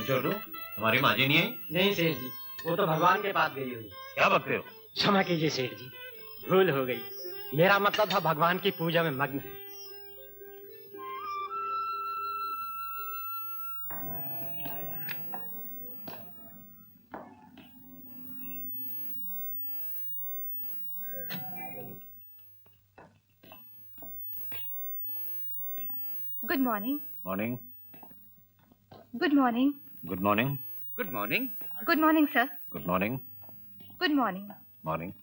छोटू, तुम्हारी माँ जी नहीं आई? नहीं सेठ जी, वो तो भगवान के पास गई हुई। क्या बकते हो? क्षमा कीजिए सेठ जी, भूल हो गई। मेरा मतलब था भगवान की पूजा में मग्न है। Good morning. Morning. Good morning. Good morning. Good morning. Good morning, sir. Good morning. Good morning. Morning.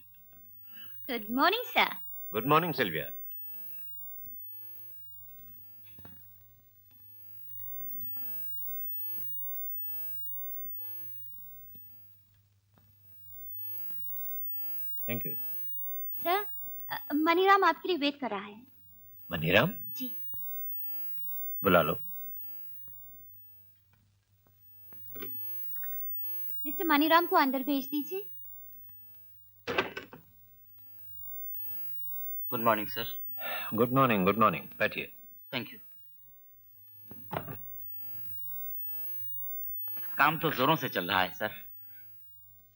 Good morning, sir. Good morning Silvia. Thank you. Sir, Maniram आपके लिए वेट कर रहा है। मनीराम? जी। बुला लो। मिस्टर मनीराम को अंदर भेज दीजिए। Good morning sir. Good morning, good morning. बैठिए। Thank you. काम तो जोरों से चल रहा है सर।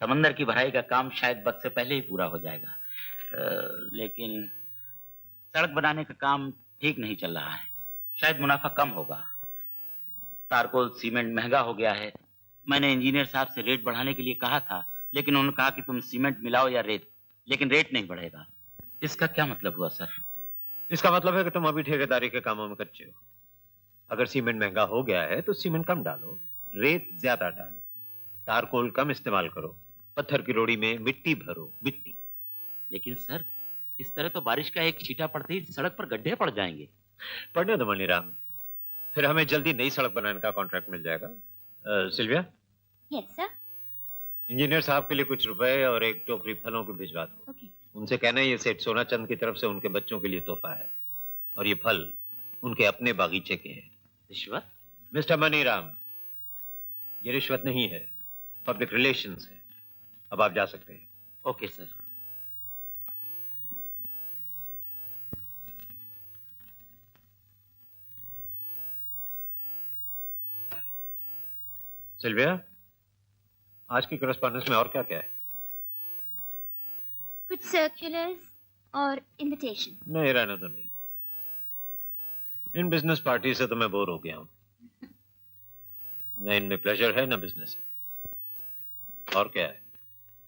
समंदर की भराई का काम शायद वक्त से पहले ही पूरा हो जाएगा, लेकिन सड़क बनाने का काम ठीक नहीं चल रहा है। शायद मुनाफा कम होगा। तारकोल सीमेंट महंगा हो गया है। मैंने इंजीनियर साहब से रेट बढ़ाने के लिए कहा था, लेकिन उन्होंने कहा कि तुम सीमेंट मिलाओ या रेत, लेकिन रेट नहीं बढ़ेगा। इसका क्या मतलब हुआ सर? इसका मतलब है कि तुम अभी ठेकेदारी के कामों में कच्चे हो। अगर सीमेंट महंगा हो गया है तो सीमेंट कम डालो, रेत ज्यादा डालो, तारकोल कम इस्तेमाल करो, पत्थर की रोड़ी में मिट्टी भरो, मिट्टी। लेकिन सर, इस तरह तो बारिश का एक छींटा पड़ते ही सड़क पर गड्ढे पड़ जाएंगे। पढ़ने दो मनीराम, फिर हमें जल्दी नई सड़क बनाने का कॉन्ट्रैक्ट मिल जाएगा। सिल्विया? Yes sir. इंजीनियर साहब के लिए कुछ रुपए और एक टोकरी फलों को भिजवा दो। ओके। उनसे कहना ये सेठ सोनाचंद की तरफ से उनके बच्चों के लिए तोहफा है, और ये फल उनके अपने बागीचे के हैं। रिश्वत? मिस्टर मनीराम, ये रिश्वत नहीं है, पब्लिक रिलेशंस है। अब आप जा सकते हैं। Okay sir. सिल्विया, आज की करस्पॉन्डेंस में और क्या क्या है? कुछ सर्कुलर्स और इनविटेशन। नहीं, रहने तो नहीं। इन बिजनेस पार्टी से तो मैं बोर हो गया हूं। न इनमें प्लेजर है न बिजनेस है। और क्या है?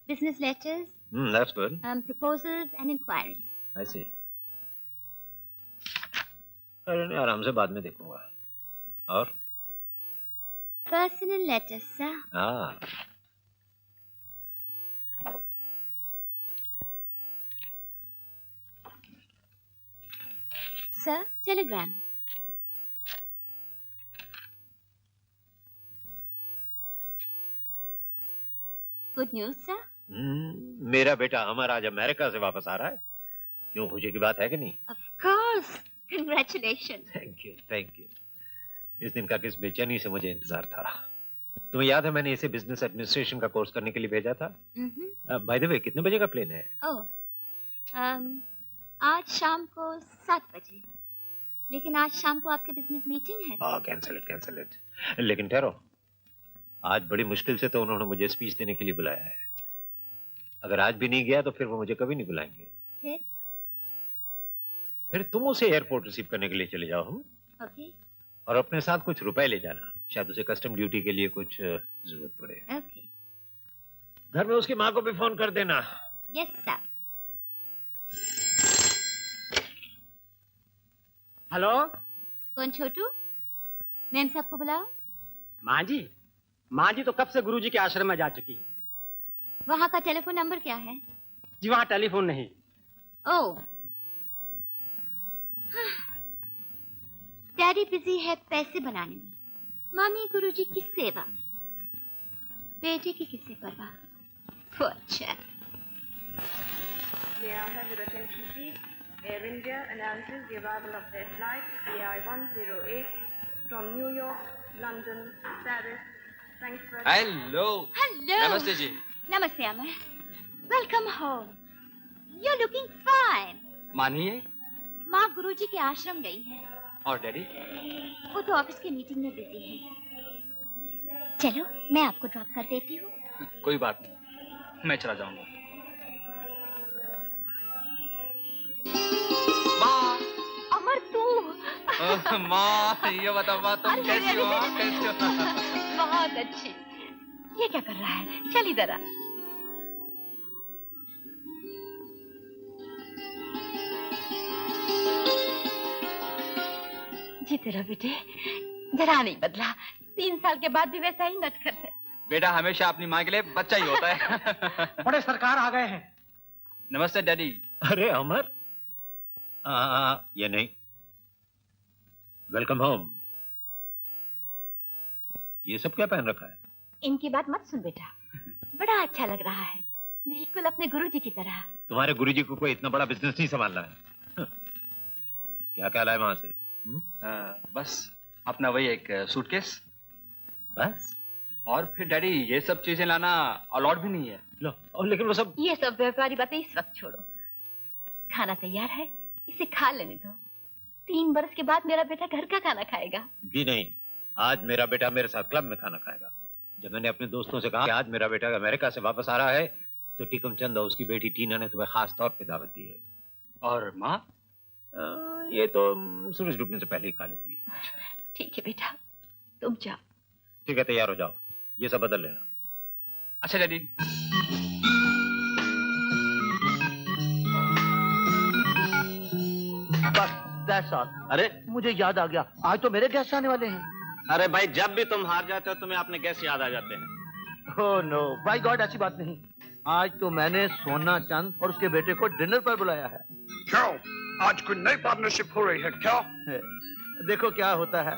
Business letters, that's good. Proposals and inquiries. I see. अरे नहीं, आराम से बाद में देखूंगा। और पर्सनल लेटर्स सर। हाँ, sir, telegram. Good news sir. मेरा बेटा अमर आज अमेरिका से वापस आ रहा है। क्यों, खुशी की बात है कि नहीं? Of course, congratulation. Thank you, thank you. इस दिन का किस बेचैनी से मुझे इंतजार था। तुम्हें याद है मैंने इसे बिजनेस एडमिनिस्ट्रेशन का कोर्स करने के लिए भेजा था? बाय द वे, कितने बजे का प्लेन है? ओह, आज शाम को 7 बजे। लेकिन आज शाम को आपके बिजनेस मीटिंग है। Cancel it, cancel it. लेकिन ठहरो, आज बड़ी मुश्किल से तो उन्होंने मुझे स्पीच देने के लिए बुलाया है। अगर आज भी नहीं गया तो फिर वो मुझे कभी नहीं बुलाएंगे। फिर तुम उसे एयरपोर्ट रिसीव करने के लिए चले जाओ। हम ओके। और अपने साथ कुछ रुपए ले जाना, शायद उसे कस्टम ड्यूटी के लिए कुछ जरूरत पड़े। ओके। घर में उसकी माँ को भी फोन कर देना। Yes sir. हेलो। कौन छोटू? मैम साहब को बुलाओ। माँ जी? माँ जी तो कब से गुरुजी के आश्रम में जा चुकी है। वहाँ का टेलीफोन नंबर क्या है? जी वहाँ टेलीफोन नहीं। ओह, डैडी बिजी है पैसे बनाने में, मामी गुरुजी की सेवा में, बेटे की किससे परवाह। अच्छा। May I have your attention, please? Air India announces the arrival of their flight AI-108 from New York, London, Paris, Frankfurt. Hello. Hello. नमस्ते जी। नमस्ते Amar. Welcome home. You looking fine. मानिए। माँ गुरुजी के आश्रम गई है। और डैडी? वो तो ऑफिस की मीटिंग में बिजी है। चलो मैं आपको ड्रॉप कर देती हूँ। कोई बात नहीं, मैं चला जाऊंगा। माँ, अमर तू माँ ये बताओ माँ, तुम कैसी हो? कैसी हो? बहुत अच्छी। ये क्या कर रहा है? चल इधर आ। जीते रहो बेटे, जरा नहीं बदला। 3 साल के बाद भी वैसा ही नटखट है। बेटा हमेशा अपनी माँ के लिए बच्चा ही होता है। बड़े सरकार आ गए हैं। नमस्ते डैडी। अरे अमर, ये नहीं। Welcome home. ये सब क्या पहन रखा है? इनकी बात मत सुन बेटा, बड़ा अच्छा लग रहा है, बिल्कुल अपने गुरुजी की तरह। तुम्हारे गुरुजी को कोई इतना बड़ा बिजनेस नहीं संभालना है। क्या क्या लाए वहां से? बस अपना वही एक सूटकेस, बस? और फिर डैडी ये सब चीजें लाना अलाउड भी नहीं है। लो, और लेकिन वो सब ये सब व्यापारी बातें इस वक्त छोड़ो। खाना तैयार है, इसे खा लेने दो। 3 बरस के बाद मेरा बेटा घर का खाना खाएगा। जी नहीं, आज मेरा बेटा मेरे साथ क्लब में खाना खाएगा। जब मैंने अपने दोस्तों से कहा कि आज मेरा बेटा अमेरिका से वापस आ रहा है, तो टीकम चंद और उसकी बेटी टीना ने तुम्हें खास तौर पे दावत दी है। और माँ? ये तो सूरज डूबने से पहले ही खा लेती है। ठीक है बेटा, तुम जाओ। ठीक है, तैयार हो जाओ, ये सब बदल लेना। अच्छा डैडी। बस दैट्स ऑल। अरे मुझे याद आ गया, आज तो मेरे गेस्ट आने वाले हैं। अरे भाई, जब भी तुम हार जाते हो तुम्हें अपने गेस्ट याद आ जाते हैं। ओह नो बाय गॉड, ऐसी बात नहीं। आज तो मैंने सोना चंद और उसके बेटे को डिनर पर बुलाया है। क्या आज कोई नई पार्टनरशिप हो रही है क्या? देखो क्या होता है,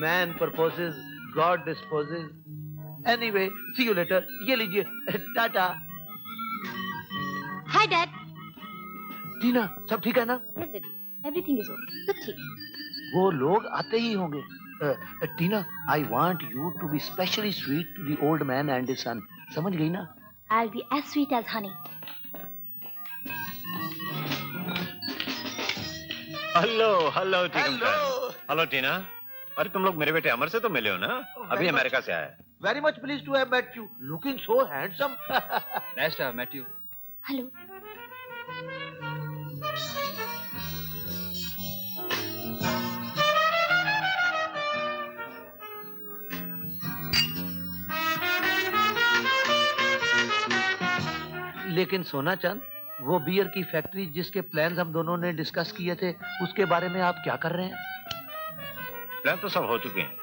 man proposes, God disposes. Anyway, see you later. ये लीजिए, टाटा। Hi dad. टीना, सब ठीक है ना? Yes daddy, everything is okay, सब ठीक। वो लोग आते ही होंगे। Tina, I want you to be specially sweet to the old man and his son. समझ गई ना? I'll be as sweet as honey. Hello hello Tikam Chand. Hello Tina. अरे तुम लोग मेरे बेटे अमर से तो मिले हो ना? अभी अमेरिका से आया है। Very much pleased to have met you. Looking so handsome. Nice to have met you. Hello. लेकिन सोना चंद, वो बियर की फैक्ट्री जिसके प्लान्स हम दोनों ने डिस्कस किए थे, उसके बारे में आप क्या कर रहे हैं? प्लान तो सब हो चुके हैं,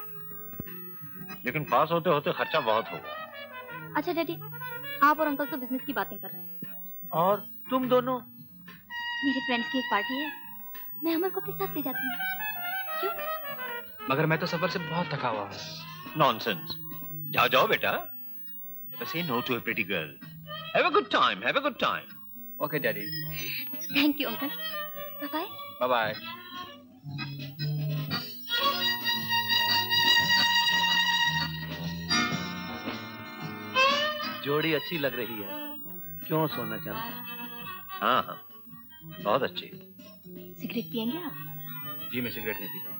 लेकिन पास होते होते खर्चा बहुत होगा। अच्छा डैडी, आप और अंकल तो बिजनेस की बातें कर रहे हैं। और तुम दोनों? मेरे फ्रेंड्स की एक पार्टी है, मैं अमर को अपने साथ ले जाती हूँ। क्यों? मगर मैं तो सफर से बहुत थका हुआ हूँ। नॉनसेंस। जाओ जाओ बेटा। Never say no to a pretty girl. Have a good time. Have a good time. Okay daddy. Thank you uncle. Bye bye. Bye bye. जोड़ी अच्छी लग रही है, क्यों सोना चंद? हाँ हाँ, बहुत अच्छी। सिगरेट पियेंगे आप? जी मैं सिगरेट नहीं पीता।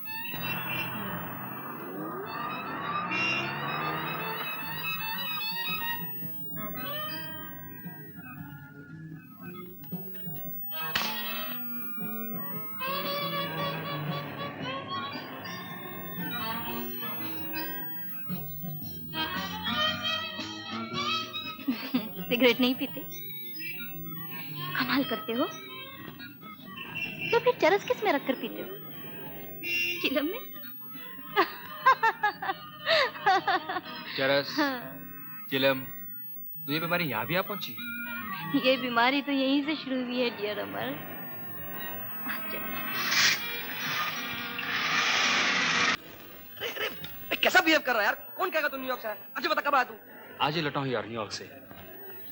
सिगरेट नहीं पीते? कमाल करते हो। तो फिर चरस किस में रखकर पीते हो? चिलम में? चरस, चिलम, तो ये बीमारी यहाँ भी आ पहुंची? ये बीमारी तो यहीं से शुरू हुई है डियर अमर। कैसा बिहेव कर रहा है यार? कौन कहेगा तू न्यूयॉर्क से आया? अच्छा बता, कब आया तू? आज ही लौटा हूँ यार न्यूयॉर्क से।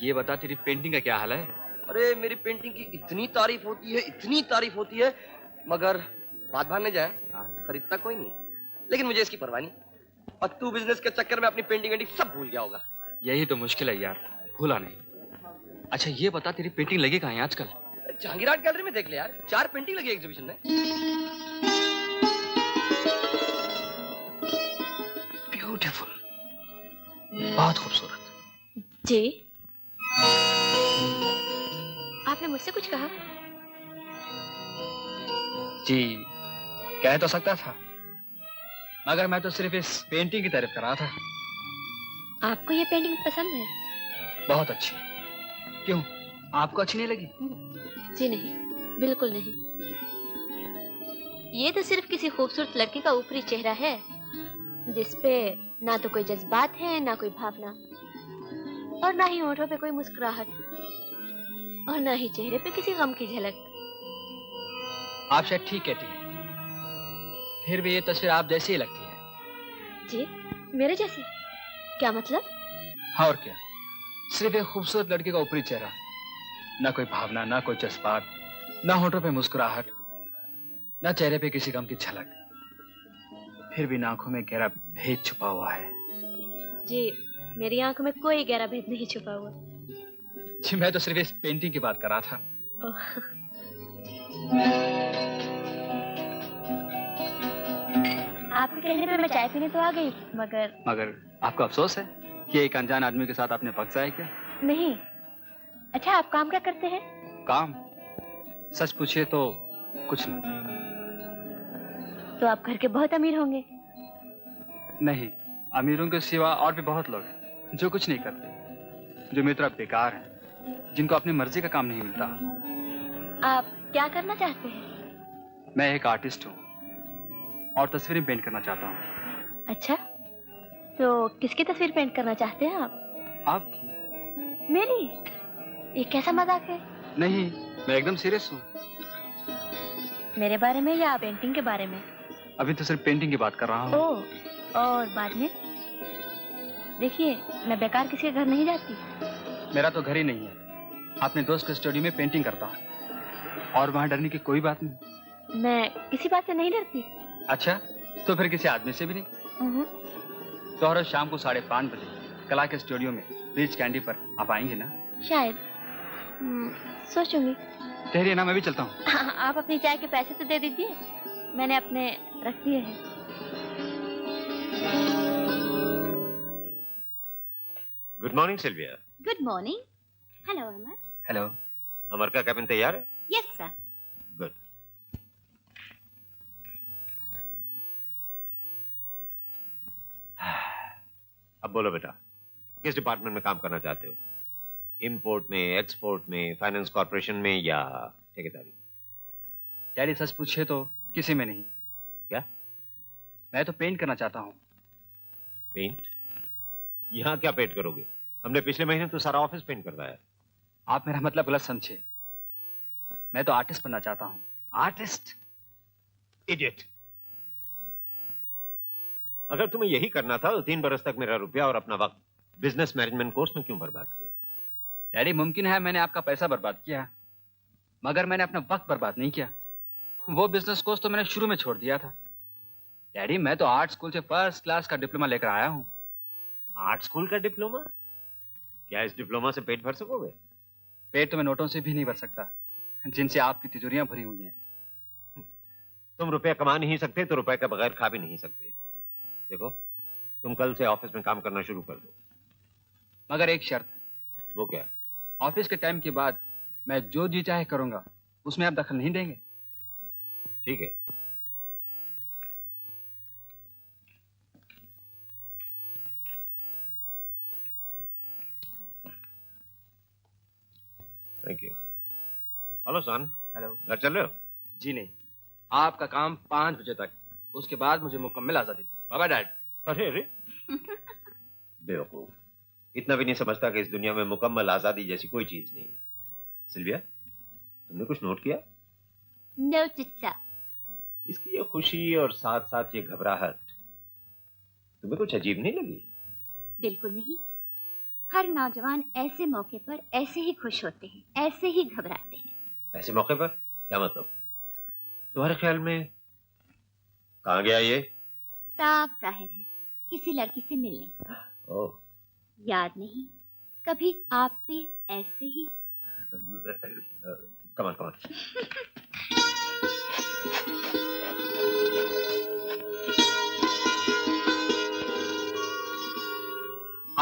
ये बता तेरी पेंटिंग का क्या हाल है? अरे मेरी पेंटिंग की इतनी तारीफ होती है, इतनी तारीफ होती है, मगर बात भागने जाए खरीदता कोई नहीं। लेकिन मुझे इसकी परवाह नहीं। और तू बिजनेस के चक्कर में अपनी पेंटिंग वेंटिंग सब भूल गया होगा। यही तो मुश्किल है यार, भूला नहीं। अच्छा ये बता तेरी पेंटिंग लगी कहाँ है आजकल? जहांगीर आर्ट गैलरी में देख ले यार, 4 पेंटिंग लगी एग्जीबिशन में। ब्यूटीफुल। बहुत खूबसूरत। जी, आपने मुझसे कुछ कहा? जी, कह तो सकता था, मगर मैं तो सिर्फ इस पेंटिंग की तारीफ कर रहा था। आपको ये पेंटिंग पसंद है? बहुत अच्छी। क्यों, आपको अच्छी नहीं लगी? जी नहीं, बिल्कुल नहीं। ये तो सिर्फ किसी खूबसूरत लड़के का ऊपरी चेहरा है, जिसपे ना तो कोई जज्बात है, ना कोई भावना, और ना ही होठों पे कोई मुस्कुराहट, और ना ही चेहरे पे किसी गम की झलक। आप शायद ठीक कहती हैं, फिर भी ये तस्वीर आप जैसी ही लगती है। जी, मेरे जैसी? क्या मतलब? और क्या, सिर्फ एक खूबसूरत लड़के का ऊपरी चेहरा, ना कोई भावना, ना कोई जज्बात, ना होठों पे मुस्कुराहट, ना चेहरे पे किसी गम की झलक, फिर भी आंखों में गहरा भेद छुपा हुआ है। जी, मेरी आंखों में कोई गहरा भेद नहीं छुपा हुआ। जी, मैं तो सिर्फ इस पेंटिंग की बात कर रहा था। आपके कहने पे मैं चाय पीने तो आ गई, मगर आपको अफसोस है कि एक अनजान आदमी के साथ आपने वक्त जाया क्या? नहीं। अच्छा, आप काम क्या करते हैं? काम? सच पूछिए तो कुछ नहीं। तो आप घर के बहुत अमीर होंगे। नहीं, अमीरों के सिवा और भी बहुत लोग हैं जो कुछ नहीं करते, जो मेरी तरह बेकार हैं, जिनको अपनी मर्जी का काम नहीं मिलता। आप क्या करना चाहते हैं? मैं एक आर्टिस्ट हूँ और तस्वीरें पेंट करना चाहता हूँ। अच्छा, तो किसकी तस्वीर पेंट करना चाहते हैं आप? आप? मेरी? ये कैसा मजाक है? नहीं, मैं एकदम सीरियस हूँ। मेरे बारे में या पेंटिंग के बारे में? अभी तो सिर्फ पेंटिंग की बात कर रहा हूँ। ओह, और बाद में? देखिए, मैं बेकार किसी के घर नहीं जाती। मेरा तो घर ही नहीं है, अपने दोस्त के स्टूडियो में पेंटिंग करता हूँ, और वहाँ डरने की कोई बात नहीं। मैं किसी बात से नहीं डरती। अच्छा, तो फिर किसी आदमी से भी नहीं? तो हर रोज शाम को 5:30 बजे कला के स्टूडियो में रिच कैंडी पर आप आएंगे ना? शायद। सोचूंगी। ठहरिए ना, मैं भी चलता हूँ। आप अपनी चाय के पैसे तो दे दीजिए, मैंने अपने रख दिए हैं। Good morning Silvia. Good morning. Hello Amar. Hello. Amar का कैबिन तैयार है? Yes sir. गुड। अब बोलो बेटा, किस डिपार्टमेंट में काम करना चाहते हो? इंपोर्ट में, एक्सपोर्ट में, फाइनेंस कॉर्पोरेशन में या ठेकेदारी? डैडी सच पूछे तो किसी में नहीं। क्या? मैं तो पेंट करना चाहता हूँ। पेंट? यहाँ क्या पेंट करोगे? हमने पिछले महीने तो सारा ऑफिस पेंट करवाया। आप मेरा मतलब गलत समझे, मैं तो आर्टिस्ट बनना चाहता हूँ। आर्टिस्ट? इडियट। अगर तुम्हें यही करना था तो 3 बरस तक मेरा रुपया और अपना वक्त बिजनेस मैनेजमेंट कोर्स में क्यों बर्बाद किया? डैडी, मुमकिन है मैंने आपका पैसा बर्बाद किया, मगर मैंने अपना वक्त बर्बाद नहीं किया। वो बिजनेस कोर्स तो मैंने शुरू में छोड़ दिया था। डैडी, मैं तो आर्ट स्कूल से फर्स्ट क्लास का डिप्लोमा लेकर आया हूँ। आर्ट स्कूल का डिप्लोमा? क्या इस डिप्लोमा से पेट भर सकोगे? पेट तो मैं नोटों से भी नहीं भर सकता, जिनसे आपकी तिजोरियां भरी हुई हैं। तुम रुपया कमा नहीं सकते तो रुपए के बगैर खा भी नहीं सकते। देखो, तुम कल से ऑफिस में काम करना शुरू कर दो, मगर एक शर्त है। वो क्या? ऑफिस के टाइम के बाद मैं जो जी चाहे करूंगा, उसमें आप दखल नहीं देंगे? ठीक है। Thank you. Hello son. Hello. घर चल रहे हो? जी नहीं, आपका काम 5 बजे तक, उसके बाद मुझे मुकम्मल आजादी। Bye dad. अरे अरे बेवकूफ, इतना भी नहीं समझता कि इस दुनिया में मुकम्मल आजादी जैसी कोई चीज नहीं। सिल्विया, तुमने कुछ नोट किया? नो चिच्चा। इसकी ये खुशी और साथ साथ ये घबराहट तुम्हें कुछ अजीब नहीं लगी? बिल्कुल नहीं। हर नौजवान ऐसे मौके पर ऐसे ही खुश होते हैं, ऐसे ही घबराते हैं। ऐसे मौके पर? क्या मतलब? तुम्हारे ख्याल में कहाँ गया ये? साफ जाहिर है, किसी लड़की से मिलने। ओह, याद नहीं कभी आप पे ऐसे ही? कमान कमान।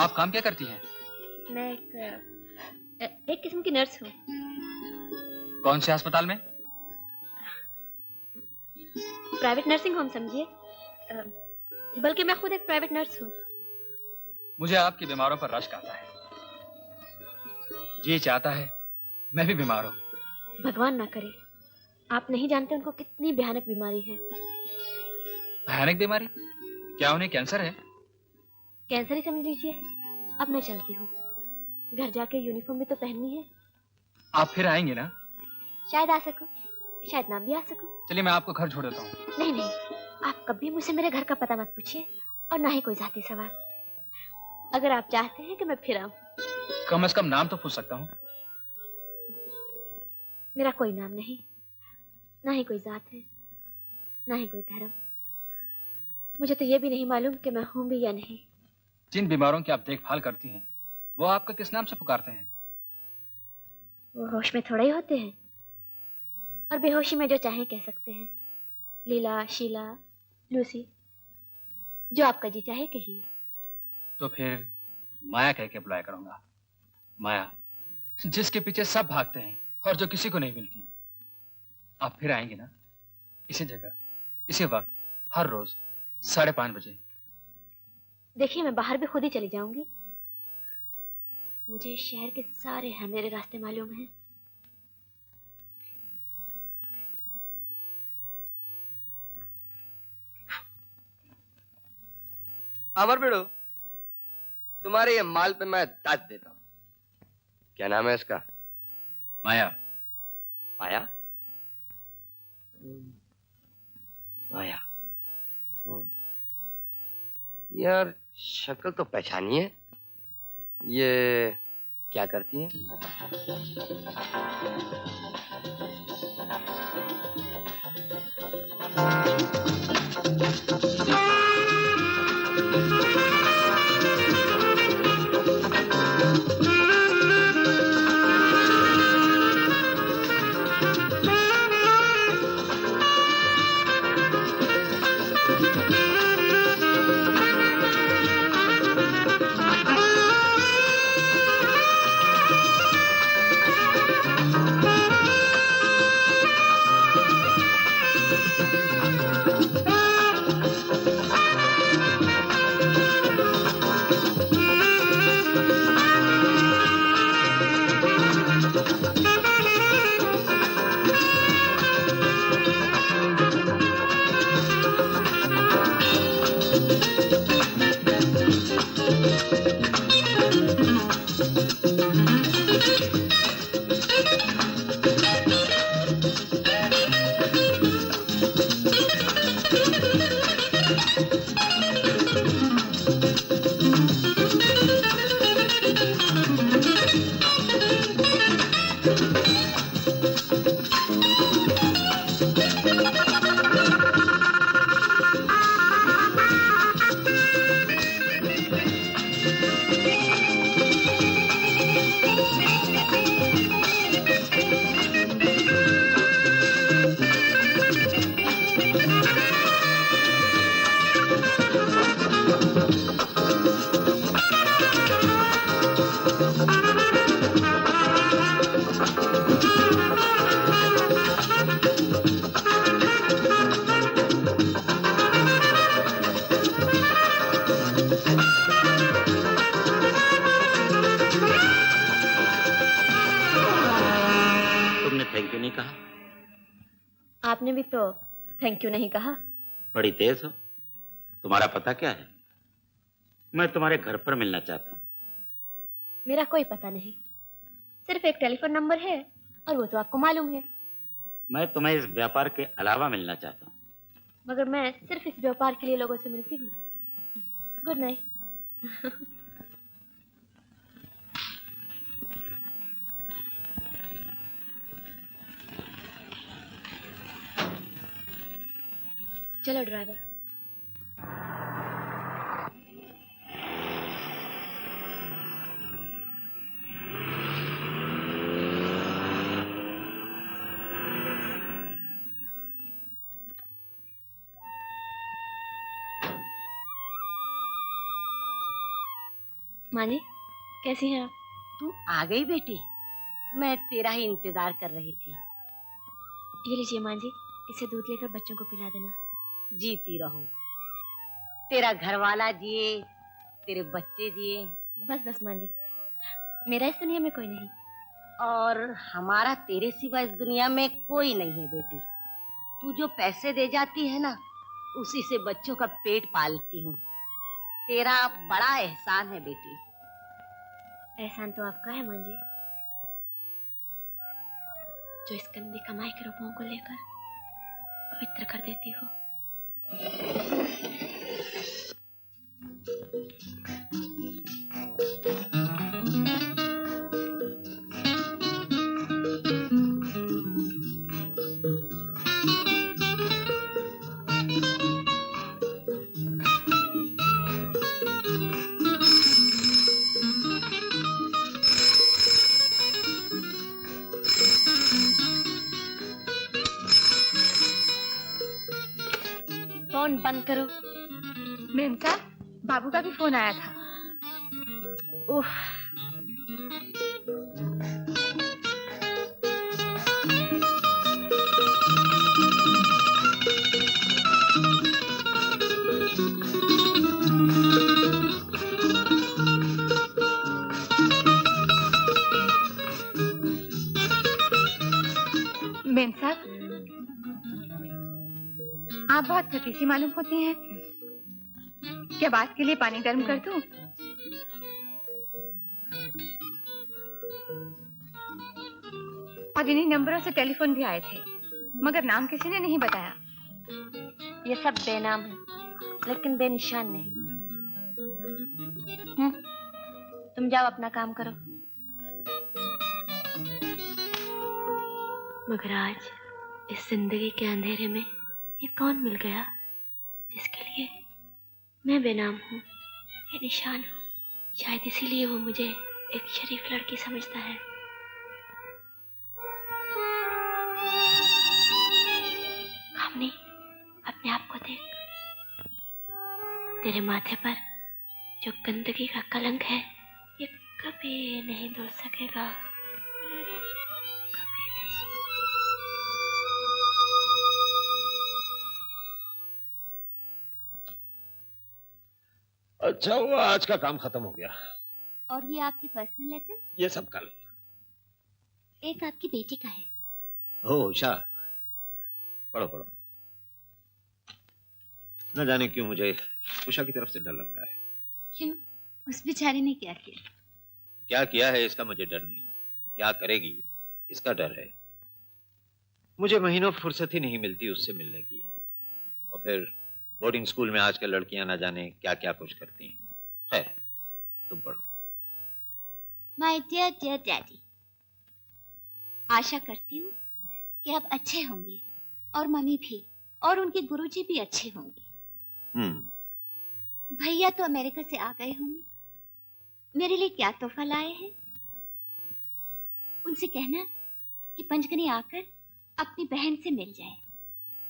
आप काम क्या करती हैं? मैं एक किस्म की नर्स हूँ। कौन से अस्पताल में? प्राइवेट नर्सिंग होम समझिए। बल्कि मैं खुद एक प्राइवेट नर्स हूँ। मुझे आपके बीमारों पर रश्क आता है। जी चाहता है मैं भी बीमार हूँ। भगवान ना करे। आप नहीं जानते उनको कितनी भयानक बीमारी है। भयानक बीमारी? क्या उन्हें कैंसर है? कैंसर ही समझ लीजिए। अब मैं चलती हूँ, घर जाके यूनिफॉर्म भी तो पहननी है। आप फिर आएंगे ना? शायद आ सकूं, शायद ना भी आ सकूं। चलिए मैं आपको घर छोड़ देता हूँ। नहीं नहीं, आप कभी मुझसे मेरे घर का पता मत पूछिए और ना ही कोई जाती सवाल। अगर आप चाहते हैं कि मैं फिर आऊं। कम से कम नाम तो पूछ सकता हूँ। मेरा कोई नाम नहीं, ना ही कोई जात है, ना ही कोई धर्म। मुझे तो ये भी नहीं मालूम कि मैं हूं भी या नहीं। जिन बीमारों की आप देखभाल करती हैं वो आपका किस नाम से पुकारते हैं? वो होश में थोड़ा ही होते हैं, और बेहोशी में जो चाहे कह सकते हैं। लीला, शीला, लूसी, जो आपका जी चाहे कहिए। तो फिर माया कह के बुलाया करूंगा। माया, जिसके पीछे सब भागते हैं और जो किसी को नहीं मिलती। आप फिर आएंगे ना? इसी जगह, इसी वक्त, हर रोज 5:30 बजे। देखिए, मैं बाहर भी खुद ही चली जाऊंगी। मुझे शहर के सारे अंधेरे रास्ते मालूम हैं। अमर बेड़ो, तुम्हारे ये माल पे मैं दाद देता हूँ। क्या नाम है इसका? माया। माया? माया। यार शक्ल तो पहचानी है। ये क्या करती है? आपने भी तो थैंक यू नहीं कहा। बड़ी तेज हो। तुम्हारा पता क्या है? मैं तुम्हारे घर पर मिलना चाहता हूँ। मेरा कोई पता नहीं, सिर्फ एक टेलीफोन नंबर है और वो तो आपको मालूम है। मैं तुम्हें इस व्यापार के अलावा मिलना चाहता हूँ। मगर मैं सिर्फ इस व्यापार के लिए लोगों से मिलती हूँ। Good night. चलो ड्राइवर। माँ जी, कैसी हैं आप? तू आ गई बेटी? मैं तेरा ही इंतजार कर रही थी। ये लीजिए माँ जी, इसे दूध लेकर बच्चों को पिला देना। जीती रहो, तेरा घर वाला जिए, तेरे बच्चे जिए। बस बस माँ जी, मेरा इस दुनिया में कोई नहीं। और हमारा तेरे सिवा इस दुनिया में कोई नहीं है बेटी। तू जो पैसे दे जाती है ना, उसी से बच्चों का पेट पालती हूँ। तेरा बड़ा एहसान है बेटी। एहसान तो आपका है माँ जी, जो इस गंदी कमाई के रुपयों को लेकर पवित्र कर देती हो। फोन बंद करो। मेम साहब, बाबू का भी फोन आया था। उफ, मेम साहब, आप बहुत थकी सी मालूम होती हैं। क्या बात के लिए पानी गर्म कर दूं? और इन्हीं नंबरों से टेलीफोन भी आए थे, मगर नाम किसी ने नहीं बताया। ये सब बेनाम है, लेकिन बेनिशान नहीं। तुम जाओ अपना काम करो। मगर आज इस जिंदगी के अंधेरे में ये कौन मिल गया जिसके लिए मैं बेनाम हूँ, बेनिशान हूँ। शायद इसीलिए वो मुझे एक शरीफ लड़की समझता है। कामनी, अपने आप को देख। तेरे माथे पर जो गंदगी का कलंक है, ये कभी नहीं धुल सकेगा। अच्छा हुआ आज का काम खत्म हो गया। और ये आपके पर्सनल लेटर? ये सब कल। एक आपकी बेटी का है। हो उषा, पढ़ो पढ़ो। न जाने क्यों मुझे उषा की तरफ से डर लगता है। क्यों? उस बेचारी ने क्या किया? क्या किया है इसका मुझे डर नहीं, क्या करेगी इसका डर है। मुझे महीनों फुर्सत ही नहीं मिलती उससे मिलने की। और फिर बोर्डिंग स्कूल में आजकल लड़कियां ना जाने क्या क्या कुछ करती हैं। खैर, तुम पढ़ो। माय डियर डियर डैडी, आशा करती हूँ कि आप अच्छे होंगे और मम्मी भी, और उनके गुरुजी भी अच्छे होंगे। भैया तो अमेरिका से आ गए होंगे। मेरे लिए क्या तोहफा लाए हैं? उनसे कहना कि पंचगनी आकर अपनी बहन से मिल जाए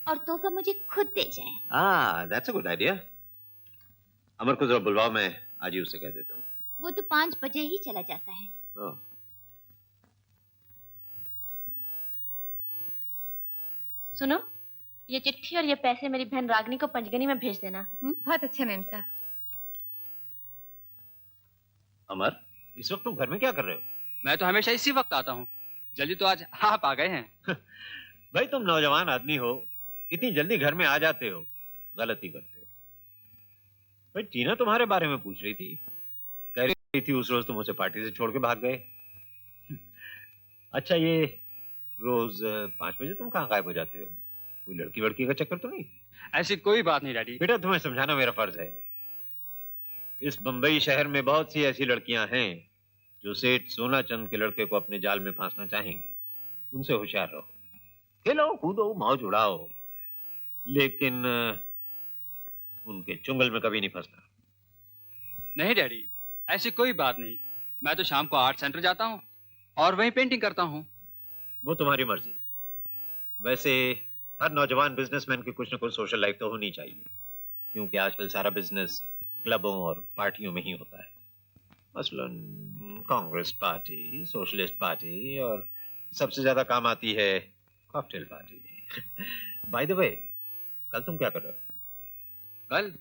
और तोहफा मुझे खुद दे जाए। That's a good idea. Amar को जरा बुलवाओ, मैं आज ही उसे कह देता हूँ। वो तो 5 बजे ही चला जाता है। सुनो, ये चिट्ठी और ये पैसे मेरी बहन रागनी को पंचगनी में भेज देना। बहुत अच्छा मेम साहब। अमर, इस वक्त तुम घर में क्या कर रहे हो? मैं तो हमेशा इसी वक्त आता हूँ। जल्दी तो आज आप आ गए हैं। भाई तुम नौजवान आदमी हो, इतनी जल्दी घर में आ जाते हो, गलती करते हो। भाई टीना तुम्हारे बारे में पूछ रही थी, कह रही थी उस रोज तुम उसे पार्टी से छोड़ के भाग गए। अच्छा, ये रोज 5 बजे तुम कहाँ गायब हो जाते हो? कोई लड़की वड़की का चक्कर तो नहीं? ऐसी कोई बात नहीं डैडी। बेटा, तुम्हें समझाना मेरा फर्ज है। इस बंबई शहर में बहुत सी ऐसी लड़कियां हैं जो सेठ सोनाचंद के लड़के को अपने जाल में फांसना चाहेंगी। उनसे होशियार रहो। खेलो कूदो मौज उड़ाओ, लेकिन उनके चुंगल में कभी नहीं फंसना। नहीं डैडी, ऐसी कोई बात नहीं। मैं तो शाम को आर्ट सेंटर जाता हूँ और वहीं पेंटिंग करता हूँ। वो तुम्हारी मर्जी। वैसे हर नौजवान बिजनेसमैन की कुछ न कुछ सोशल लाइफ तो होनी चाहिए, क्योंकि आजकल सारा बिजनेस क्लबों और पार्टियों में ही होता है। मसलन कांग्रेस पार्टी, सोशलिस्ट पार्टी, और सबसे ज्यादा काम आती है cocktail party. By the way, कल तुम क्या कर रहे हो? कल?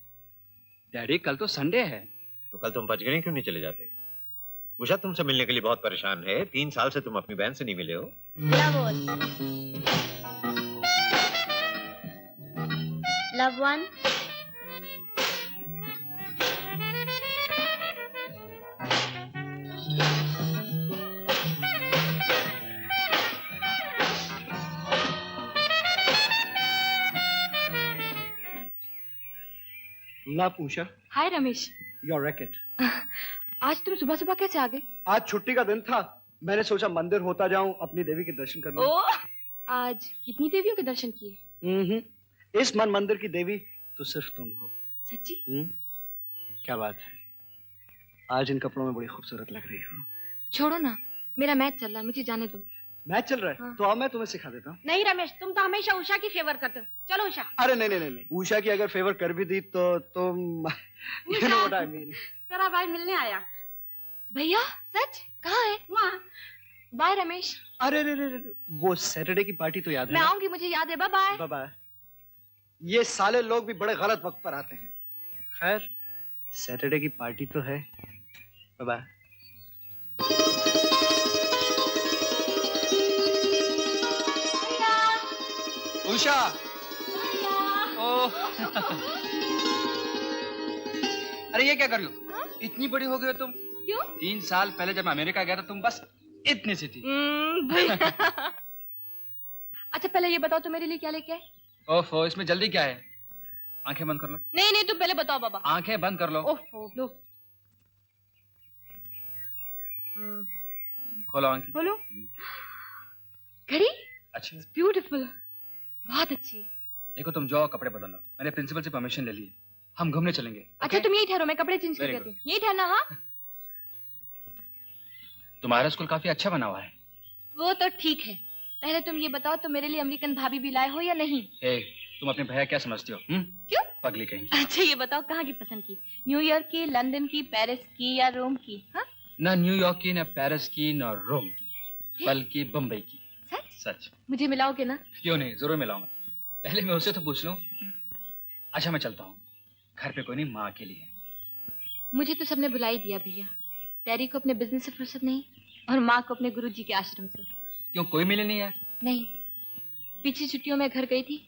डैडी कल तो संडे है। तो कल तुम पचगड़ी क्यों नहीं चले जाते? उषा तुमसे मिलने के लिए बहुत परेशान है। 3 साल से तुम अपनी बहन से नहीं मिले हो। Love one. Love Usha. Hi Ramesh. Your racket. आज तुम सुबह सुबह कैसे आ गए? आज छुट्टी का दिन था, मैंने सोचा मंदिर होता जाऊं, अपनी देवी के दर्शन कर लूं। ओह, आज कितनी देवियों के दर्शन किए? इस मन मंदिर की देवी तो सिर्फ तुम हो। सच्ची? क्या बात है, आज इन कपड़ों में बड़ी खूबसूरत लग रही हो। छोड़ो ना, मेरा मैच चल रहा है, मुझे जाने दो। मैच चल रहा है? हाँ। तो आओ मैं तुम्हें सिखा देता हूँ। नहीं रमेश, तुम तो हमेशा उषा की फेवर करते हो। चलो उषा। अरे नहीं नहीं नहीं नहीं, उषा की अगर फेवर कर भी दी तो तुम you know what I mean। तेरा भाई मिलने आया। भैया सच? कहाँ है? वहाँ। बाय रमेश। अरे रे रे रे, वो सैटरडे की पार्टी तो याद है? मैं आऊंगी, मुझे याद है। Bye bye. Bye bye. ये साले लोग भी बड़े गलत वक्त पर आते हैं। खैर, सैटरडे की पार्टी तो है। Bye bye. उषा। ओह। अरे ये क्या कर रही हो? इतनी बड़ी हो गई हो तुम। क्यों? 3 साल पहले जब मैं अमेरिका गया था तुम बस इतनी सी थी। अच्छा पहले ये बताओ तो मेरे लिए क्या लेके आए? ओफो, इसमें जल्दी क्या है? आंखें बंद कर लो। नहीं नहीं, तुम पहले बताओ बाबा। आंखें बंद कर लो। ओफो, लो। खोलो आंखें। खोलो। घड़ी? अच्छी। ब्यूटीफुल, बहुत अच्छी। देखो तुम जाओ, कपड़े बदल लो। मैंने प्रिंसिपल से परमिशन ले ली है, हम घूमने चलेंगे। अच्छा तुम यही ठहरो, मैं कपड़े चेंज कर देती हूँ। यही ठहरना। हाँ। तुम्हारा स्कूल काफी अच्छा बना हुआ है। वो तो ठीक है, पहले तुम ये बताओ तो मेरे लिए अमेरिकन भाभी भी लाए हो या नहीं? तुम अपने भैया क्या समझती हो? क्यों? पगली कहीं। अच्छा ये बताओ कहाँ की पसंद की, न्यूयॉर्क की, लंदन की, पेरिस की या रोम की? हाँ? ना न्यूयॉर्क की, ना पेरिस की, ना रोम की, बल्कि बम्बई की। सच? सच। मुझे मिलाओगे ना? क्यों नहीं, जरूर मिलाऊंगा। पहले मैं उससे तो पूछ लूं। अच्छा मैं चलता हूँ, घर पे कोई नहीं, माँ अकेली है। मुझे तो सबने बुला ही दिया भैया। डैडी को अपने बिजनेस से फुर्सत नहीं और माँ को अपने गुरुजी के आश्रम से। क्यों, कोई मिले नहीं है? नहीं, पिछली छुट्टियों में घर गई थी,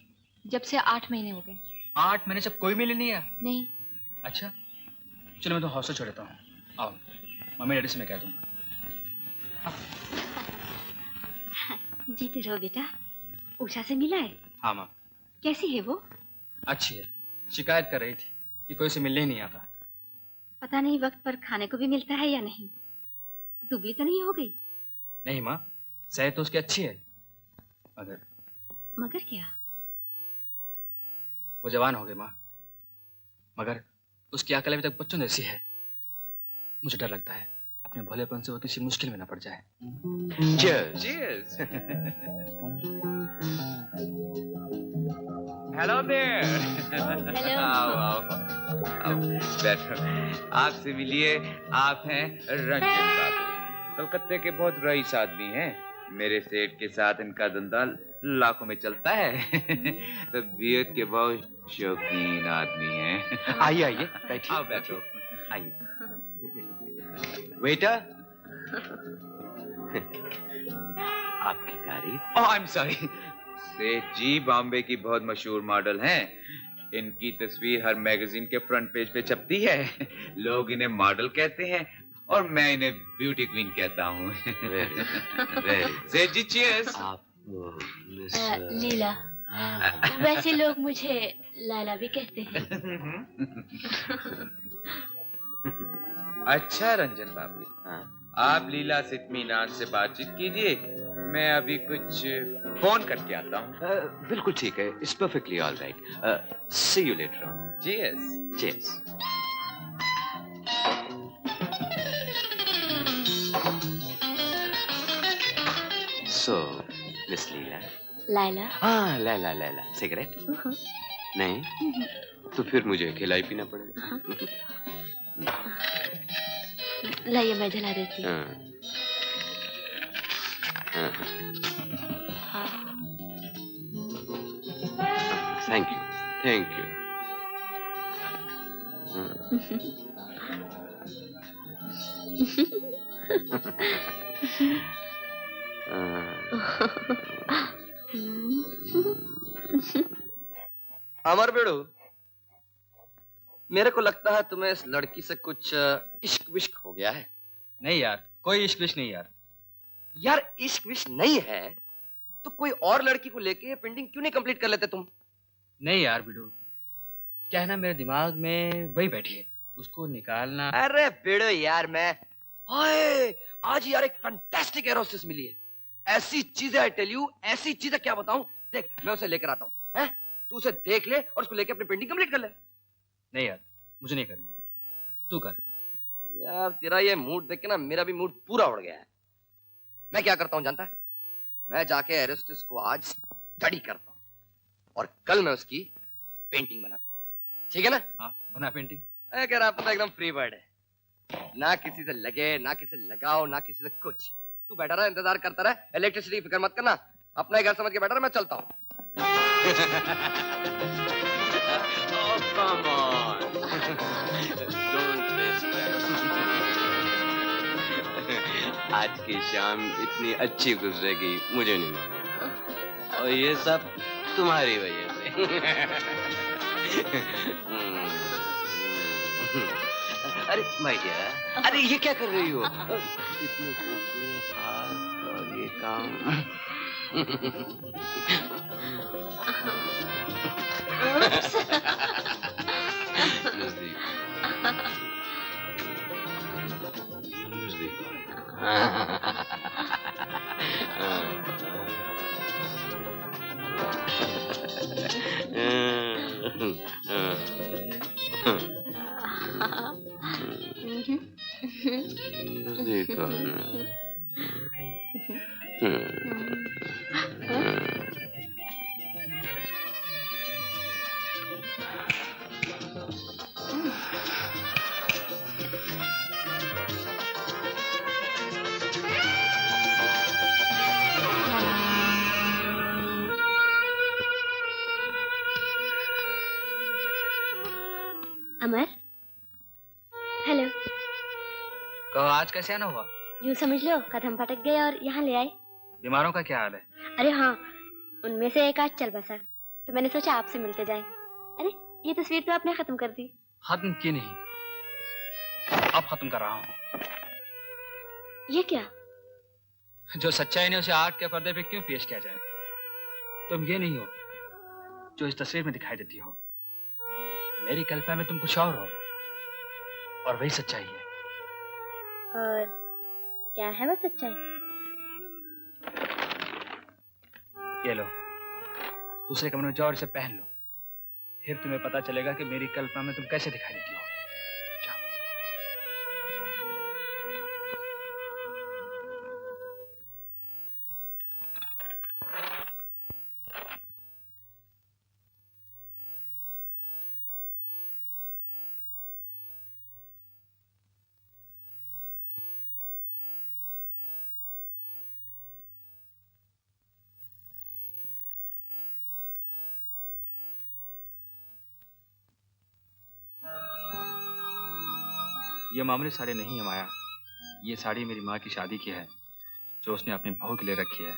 जब से 8 महीने हो गए। 8 महीने से कोई मिले नहीं है? नहीं। अच्छा चलो मैं तो हौसला छोड़ देता हूँ। आओ, मम्मी डैडी से मैं कह दूंगा। जीते रहो बेटा। उषा से मिला है? हाँ माँ। कैसी है वो? अच्छी है, शिकायत कर रही थी कि कोई से मिलने ही नहीं आता। पता नहीं वक्त पर खाने को भी मिलता है या नहीं। दुबली तो नहीं हो गई? नहीं माँ, सेहत तो उसकी अच्छी है, मगर क्या? वो जवान हो गई माँ, मगर उसकी अकल अभी तक बच्चों जैसी है। मुझे डर लगता है अपने भोलेपन से वो किसी मुश्किल में ना पड़ जाए। Cheers. Cheers. Hello there. Hello. आओ, बैठो। आपसे मिलिए, आप हैं रंजन बाबू, कलकत्ते के बहुत रईस आदमी हैं। मेरे सेठ के साथ इनका धंधा लाखों में चलता है। तो बियत के बहुत शौकीन आदमी हैं। आइए आइए, बैठिए। आओ बैठो, आइए। वेटर। आपकी तारीफ। ओह आई एम सॉरी। सेठ जी बॉम्बे की बहुत मशहूर मॉडल हैं। इनकी तस्वीर हर मैगजीन के फ्रंट पेज पे छपती है। लोग इन्हें मॉडल कहते हैं और मैं इन्हें ब्यूटी क्वीन कहता हूँ। सेठ जी चीयर्स। लीला। वैसे लोग मुझे लाला भी कहते हैं। अच्छा रंजन बाबू, आप लीला से इत्मीनान से बातचीत कीजिए, मैं अभी कुछ फोन करके आता हूँ। बिल्कुल ठीक है, it's perfectly all right. See you later on. Cheers. Cheers. So miss Leela. Lala. हाँ लैला लैला। सिगरेट? नहीं तो फिर मुझे खिलाई पीना पड़ेगा। लाइए मैं जला देती हूँ। Thank you, thank you. Amar बेड़ू, मेरे को लगता है तुम्हें इस लड़की से कुछ इश्क विश्क हो गया है। नहीं यार, कोई इश्क विश्क नहीं यार। यार इश्क विश्क नहीं है तो कोई और लड़की को लेके ये पेंटिंग क्यों नहीं कंप्लीट कर लेते तुम? नहीं यार बिडू, क्या है ना, मेरे दिमाग में वही बैठी है, उसको निकालना। अरे बेड़ो यार, मैं हाय आज यार एक फैंटास्टिक एरोसिस मिली है। ऐसी चीजें आई टेल यू, ऐसी चीजें क्या बताऊं। देख मैं उसे लेकर आता हूँ, हैं? तू उसे देख ले और उसको लेके अपनी पेंटिंग कंप्लीट कर ले। नहीं यार, मुझे नहीं करनी, तू कर। यार तेरा ये मूड देख के ना मेरा भी मूड पूरा उड़ गया है। मैं क्या करता हूँ जानता है? मैं जाके एरोस्टिस को आज स्टडी करता हूँ और कल मैं उसकी पेंटिंग बनाता हूँ। ठीक है ना? हाँ बना पेंटिंग। अगर आप तो एकदम फ्री बर्ड है, ना किसी से लगे, ना किसी से लगाओ, ना किसी से कुछ। तू बैठा रहा, इंतजार करता रहा, इलेक्ट्रिसिटी की फिक्र मत करना, अपना ही घर समझ के बैठा रहा, मैं चलता हूँ। Oh, come on. Don't despair. आज की शाम इतनी अच्छी गुजरेगी मुझे नहीं मालूम, और ये सब तुम्हारी वजह से। अरे माय डियर, अरे ये क्या कर रही हो? इतने खूबसूरत हाथ और ये काम। नजदीक नजदीक। अमर, हेलो। कहो आज कैसे आना हुआ? यूं समझ लो कदम भटक गए और यहाँ ले आए। बीमारों का क्या हाल है? अरे हाँ, उनमें से एक आज चल बसा, तो मैंने सोचा आपसे मिलते जाएं। अरे ये तस्वीर तो आपने खत्म कर दी। खत्म की नहीं, अब खत्म कर रहा हूँ। ये क्या? जो सच्चाई नहीं उसे आर्ट के पर्दे पे क्यों पेश किया जाए? तुम ये नहीं हो जो इस तस्वीर में दिखाई देती हो। मेरी कल्पना में तुम कुछ और हो, और वही सच्चाई है। और क्या है वो सच्चाई? ये लो, दूसरे कमरे में जाओ और इसे पहन लो, फिर तुम्हें पता चलेगा कि मेरी कल्पना में तुम कैसे दिखाई देती हो। ये मामूली साड़ी नहीं है माया, ये साड़ी मेरी माँ की शादी की है, जो उसने अपनी बहू के लिए रखी है।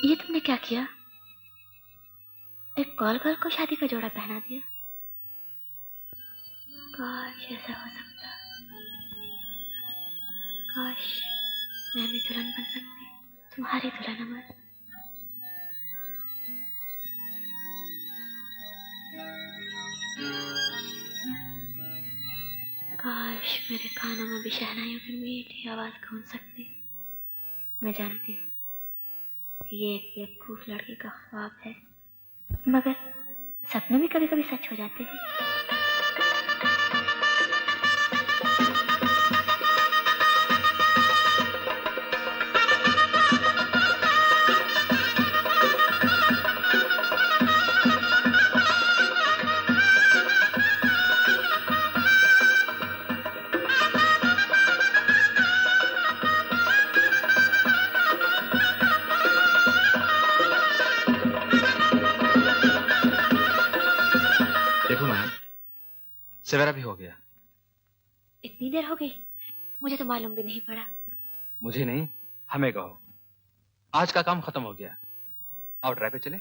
ये तुमने क्या किया? एक कॉल गर्ल को शादी का जोड़ा पहना दिया। काश ऐसा हो सकता, काश मैं भी दुल्हन बन सकती, तुम्हारी दुल्हन अमर। काश मेरे कानों में भी शहनाइयों की मीठी आवाज गूंज सकती। मैं जानती हूँ कि ये एक बेवकूफ लड़की का ख्वाब है, मगर सपने भी कभी कभी सच हो जाते हैं। सवेरा भी हो गया। इतनी देर हो गई? मुझे तो मालूम भी नहीं पड़ा। मुझे नहीं, हमें कहो। आज का काम खत्म हो गया। आओ ड्राइव पे चले।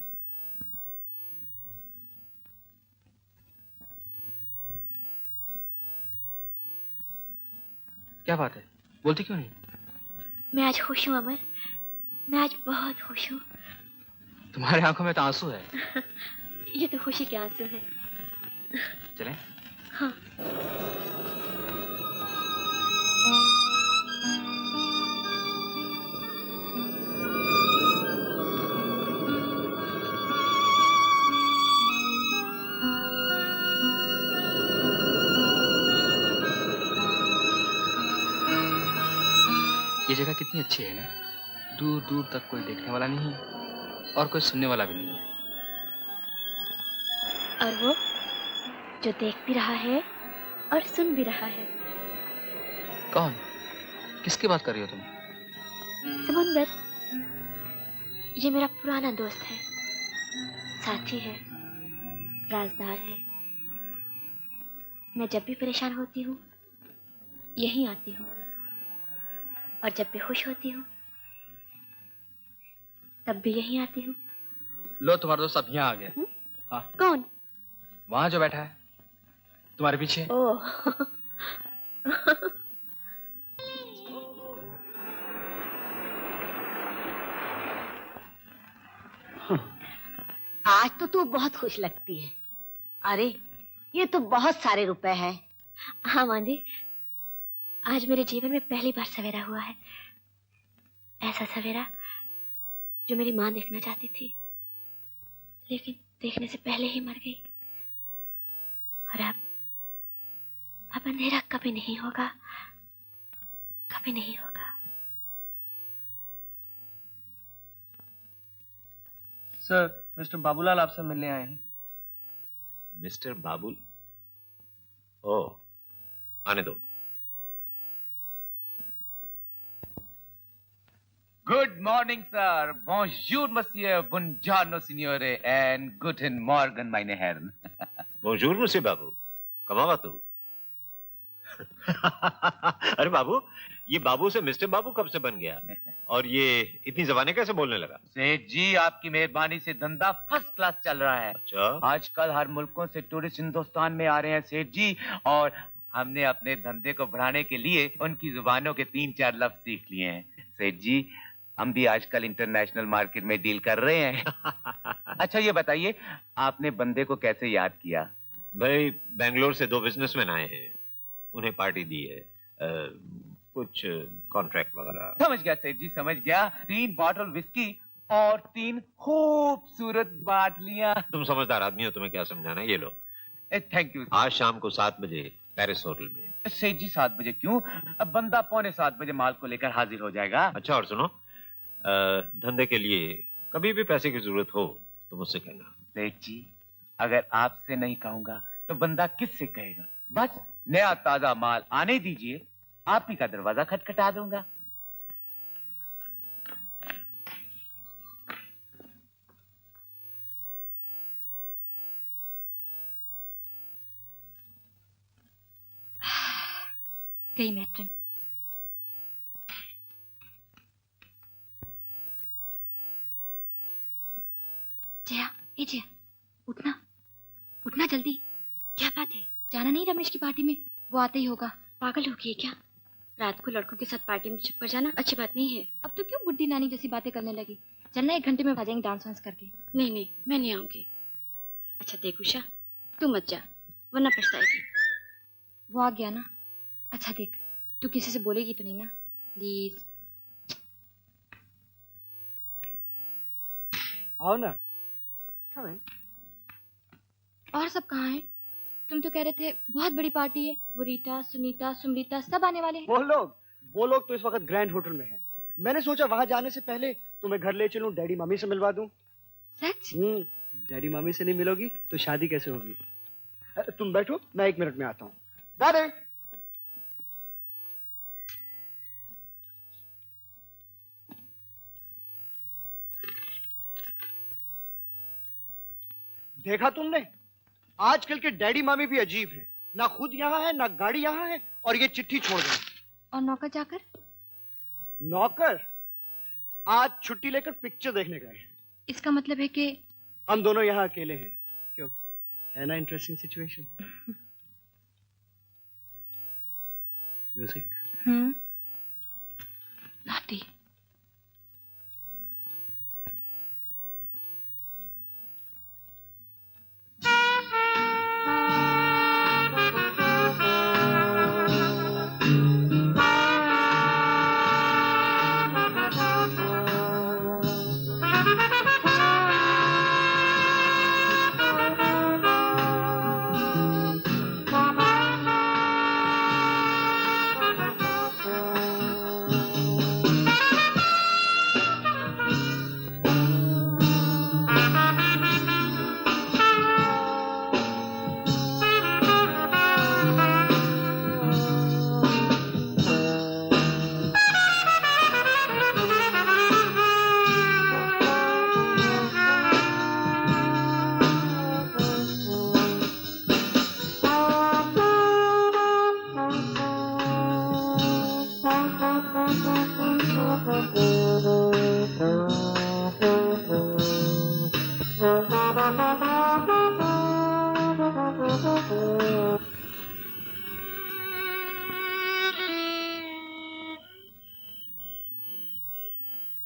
क्या बात है, बोलती क्यों नहीं? मैं आज खुश हूँ अमर, मैं आज बहुत खुश हूँ। तुम्हारे आंखों में तो आंसू है। ये तो खुशी के आंसू है। चलें? हाँ। ये जगह कितनी अच्छी है ना, दूर दूर तक कोई देखने वाला नहीं है और कोई सुनने वाला भी नहीं है। और वो जो देख भी रहा है और सुन भी रहा है। कौन? किसकी बात कर रही हो तुम? समुंदर। ये मेरा पुराना दोस्त है, साथी है, राजदार है। मैं जब भी परेशान होती हूँ यहीं आती हूँ, और जब भी खुश होती हूँ तब भी यहीं आती हूँ। लो, तुम्हारा दोस्त अब यहाँ आ गया। हाँ। कौन? वहाँ जो बैठा है तुम्हारे पीछे। ओह। आज तो तू बहुत खुश लगती है। अरे ये तो बहुत सारे रुपए हैं। हाँ मां जी, आज मेरे जीवन में पहली बार सवेरा हुआ है। ऐसा सवेरा जो मेरी मां देखना चाहती थी, लेकिन देखने से पहले ही मर गई। और अब अंधेरा कभी नहीं होगा, कभी नहीं होगा। सर, मिस्टर बाबूलाल आपसे मिलने आए हैं। मिस्टर बाबूल? ओह, आने दो। Good morning, sir. Bonjour, monsieur. Buongiorno, signore. And guten Morgen, meine Herren. Bonjour, monsieur बाबू। कमावा तू। अरे बाबू, ये बाबू से मिस्टर बाबू कब से बन गया? और ये इतनी ज़बानें कैसे बोलने लगा? सेठ जी, आपकी मेहरबानी से धंधा फर्स्ट क्लास चल रहा है। अच्छा। आजकल हर मुल्कों से टूरिस्ट हिंदुस्तान में आ रहे हैं सेठ जी, और हमने अपने धंधे को बढ़ाने के लिए उनकी जुबानों के 3-4 लफ्ज सीख लिए हैं। सेठ जी, हम भी आजकल इंटरनेशनल मार्केट में डील कर रहे हैं। अच्छा ये बताइए, आपने बंदे को कैसे याद किया? भाई, बेंगलोर से 2 बिजनेसमैन आए हैं, उन्हें पार्टी दी है, कुछ कॉन्ट्रैक्ट वगैरह। समझ गया सेठ जी, समझ गया। 3 बॉटल विस्की और 3 खूबसूरत बाटलियां। तुम समझदार आदमी हो, तुम्हें क्या समझाना है, ये लो। Thank you. आज शाम को 7 बजे पेरिस होटल में। सेठ जी 7 बजे क्यों? अब बंदा 6:45 बजे माल को लेकर हाजिर हो जाएगा। अच्छा, और सुनो, धंधे के लिए कभी भी पैसे की जरूरत हो तो मुझसे कहना। सेठ जी, अगर आपसे नहीं कहूंगा तो बंदा किससे कहेगा? बस नया ताजा माल आने दीजिए, आप ही का दरवाजा खटखटा दूंगा। गई मैट्रन। जया, ए जया, उठना, उठना जल्दी। क्या बात है? जाना नहीं रमेश की पार्टी में? वो आते ही होगा। पागल हो गई क्या? रात को लड़कों के साथ पार्टी में चुप कर जाना अच्छी बात नहीं है। अब तो क्यों बुड्ढी नानी जैसी बातें करने लगी? चलना, 1 घंटे में आ जाएंगे डांस वांस करके। नहीं नहीं, मैं नहीं आऊंगी। अच्छा देख उषा, तू मत जा वरना पछताएगी। वो आ गया ना। अच्छा देख, तू किसी से बोलेगी तो नहीं ना? प्लीज। आओ ना। और सब कहाँ हैं? तुम तो कह रहे थे बहुत बड़ी पार्टी है, वो रीटा, सुनीता, सुमरीता सब आने वाले हैं। वो लोग तो इस वक्त ग्रैंड होटल में हैं। मैंने सोचा वहां जाने से पहले तुम्हें घर ले चलूं, डैडी मम्मी से मिलवा दूं। सच? डैडी मम्मी से नहीं मिलोगी तो शादी कैसे होगी? तुम बैठो, मैं 1 मिनट में आता हूँ। दादी, देखा तुमने? आजकल के डैडी मामी भी अजीब हैं। ना खुद यहाँ है, ना गाड़ी यहाँ है, और ये चिट्ठी छोड़ गए। और नौकर जाकर? नौकर आज छुट्टी लेकर पिक्चर देखने गए। इसका मतलब है कि हम दोनों यहाँ अकेले हैं। क्यों, है ना इंटरेस्टिंग सिचुएशन? म्यूजिक। नाटी।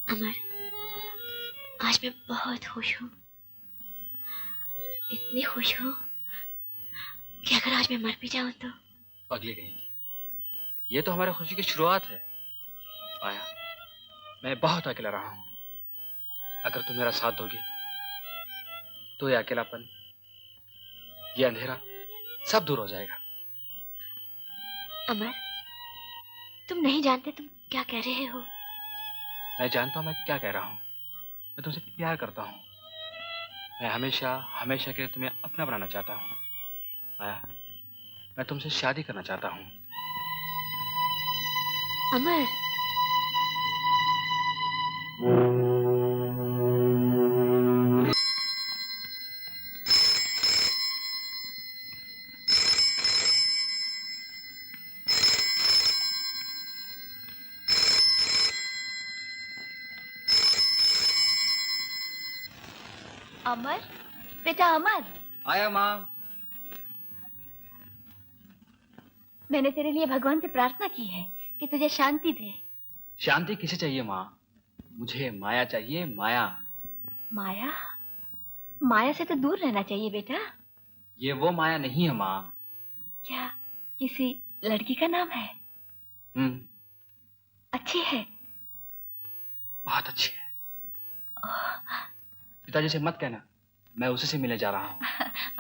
अमर, आज मैं बहुत खुश हूँ, इतनी खुश हूँ कि अगर आज मैं मर भी जाऊँ तो। पगली गई, ये तो हमारी खुशी की शुरुआत है। आया, मैं बहुत अकेला रहा हूँ। अगर तुम मेरा साथ दोगी तो ये अकेलापन, ये अंधेरा सब दूर हो जाएगा। अमर, तुम नहीं जानते तुम क्या कह रहे हो। मैं जानता हूँ मैं क्या कह रहा हूँ। मैं तुमसे प्यार करता हूँ। मैं हमेशा हमेशा के लिए तुम्हें अपना बनाना चाहता हूँ। आया, मैं तुमसे शादी करना चाहता हूँ। अमर, अमर, बेटा अमर। आया माँ। मैंने तेरे लिए भगवान से प्रार्थना की है कि तुझे शांति दे। शांति किसे चाहिए माँ? मुझे माया चाहिए, माया। माया? माया से तो दूर रहना चाहिए बेटा। ये वो माया नहीं है माँ। क्या किसी लड़की का नाम है? अच्छी है? बहुत अच्छी है। पिताजी से मत कहना, मैं उसी से मिलने जा रहा हूँ।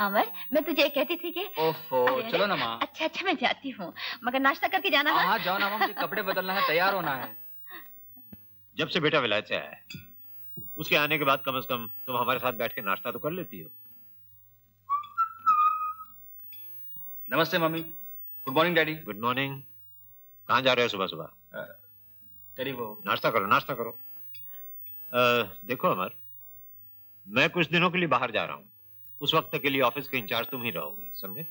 अमर, मैं तुझे कहती थी कि ओफो, चलो ना माँ। अच्छा अच्छा, मैं जाती हूँ, मगर नाश्ता करके जाना। हाँ जाओ ना माँ, मुझे कपड़े बदलना है, तैयार होना है। जब से बेटा विलायत से आया है, उसके आने के बाद कम से कम तुम हमारे साथ बैठ के नाश्ता तो कर लेती हो। नमस्ते mummy. Good morning daddy. Good morning. कहाँ जा रहे हो सुबह सुबह? डैडी वो नाश्ता करो, नाश्ता करो। देखो अमर, मैं कुछ दिनों के लिए बाहर जा रहा हूँ। उस वक्त के लिए ऑफिस के इंचार्ज तुम ही रहोगे, समझे?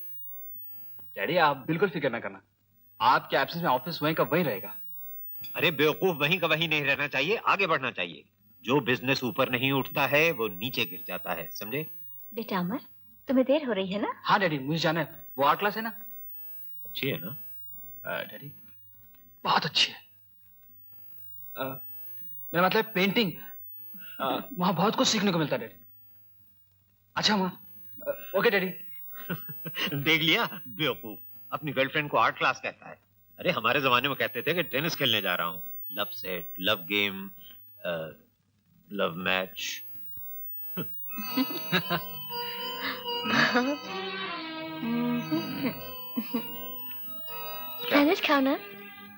डैडी आप बिल्कुल फिक्र ना करना, आपके एब्सेंस में ऑफिस वहीं का वहीं रहेगा। अरे बेवकूफ, वहीं का वहीं नहीं रहना चाहिए, आगे बढ़ना चाहिए। जो बिजनेस ऊपर नहीं उठता है वो नीचे गिर जाता है, समझे? बेटा अमर, तुम्हें देर हो रही है ना? हाँ डैडी, मुझे जाना है। वो आर्ट क्लास है ना? अच्छी है ना? डैडी बहुत अच्छी है। मेरा मतलब पेंटिंग, वहाँ बहुत कुछ सीखने को मिलता है डैडी। अच्छा माँ, ओके डैडी। देख लिया बेवकूफ, अपनी गर्लफ्रेंड को आर्ट क्लास कहता है। अरे हमारे जमाने में कहते थे कि टेनिस खेलने जा रहा हूँ। Love set, love game, love match. Sandwich खाओ ना।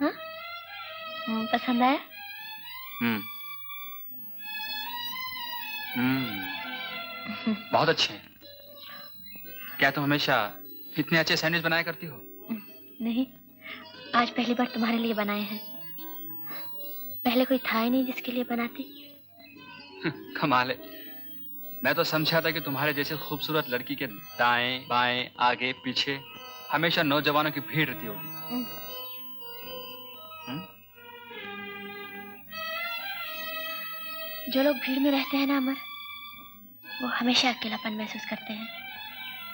हाँ? पसंद आया? बहुत अच्छे हैं। क्या तुम हमेशा इतने अच्छे सैंडविच बनाया करती हो? नहीं, आज पहली बार तुम्हारे लिए बनाए हैं। पहले कोई था ही नहीं जिसके लिए बनाती। कमाल है। मैं तो समझा था कि तुम्हारे जैसे खूबसूरत लड़की के दाएं बाएं आगे पीछे हमेशा नौजवानों की भीड़ रहती होगी। जो लोग भीड़ में रहते हैं ना अमर, वो हमेशा अकेलापन महसूस करते हैं।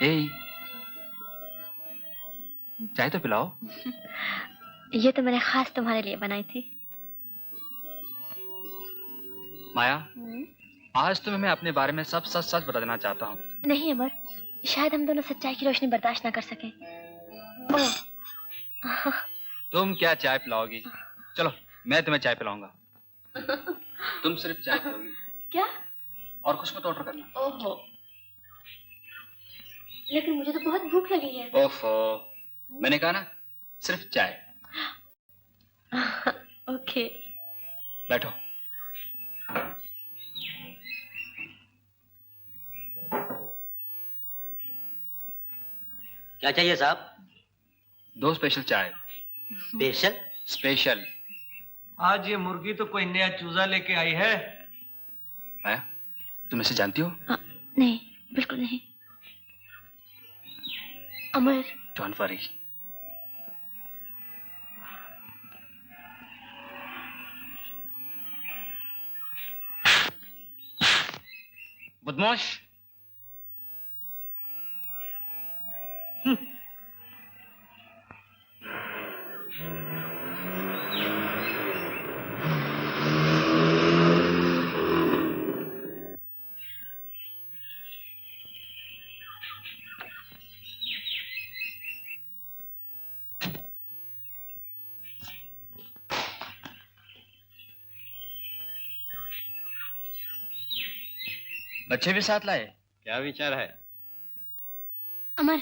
ए, चाय तो पिलाओ। ये तो मैंने खास तुम्हारे लिए बनाई थी। माया, आज तुम्हें मैं अपने बारे में सब सच सच बता देना चाहता हूँ। नहीं अमर, शायद हम दोनों सच्चाई की रोशनी बर्दाश्त ना कर सके। तुम क्या चाय पिलाओगी? चलो मैं तुम्हें चाय पिलाऊंगा। तुम सिर्फ चाय पिलाओगी क्या? और कुछ मत ऑर्डर करना। ओहो, लेकिन मुझे तो बहुत भूख लगी है। ओफो, मैंने कहा ना सिर्फ चाय। ओके, बैठो। क्या चाहिए साहब? 2 स्पेशल चाय। स्पेशल? स्पेशल। आज ये मुर्गी तो कोई नया चूजा लेके आई है। तुम इसे जानती हो? नहीं, बिल्कुल नहीं। अमर, डोंट वरी। बदमाश। बच्चे भी साथ लाए? क्या विचार है? अमर,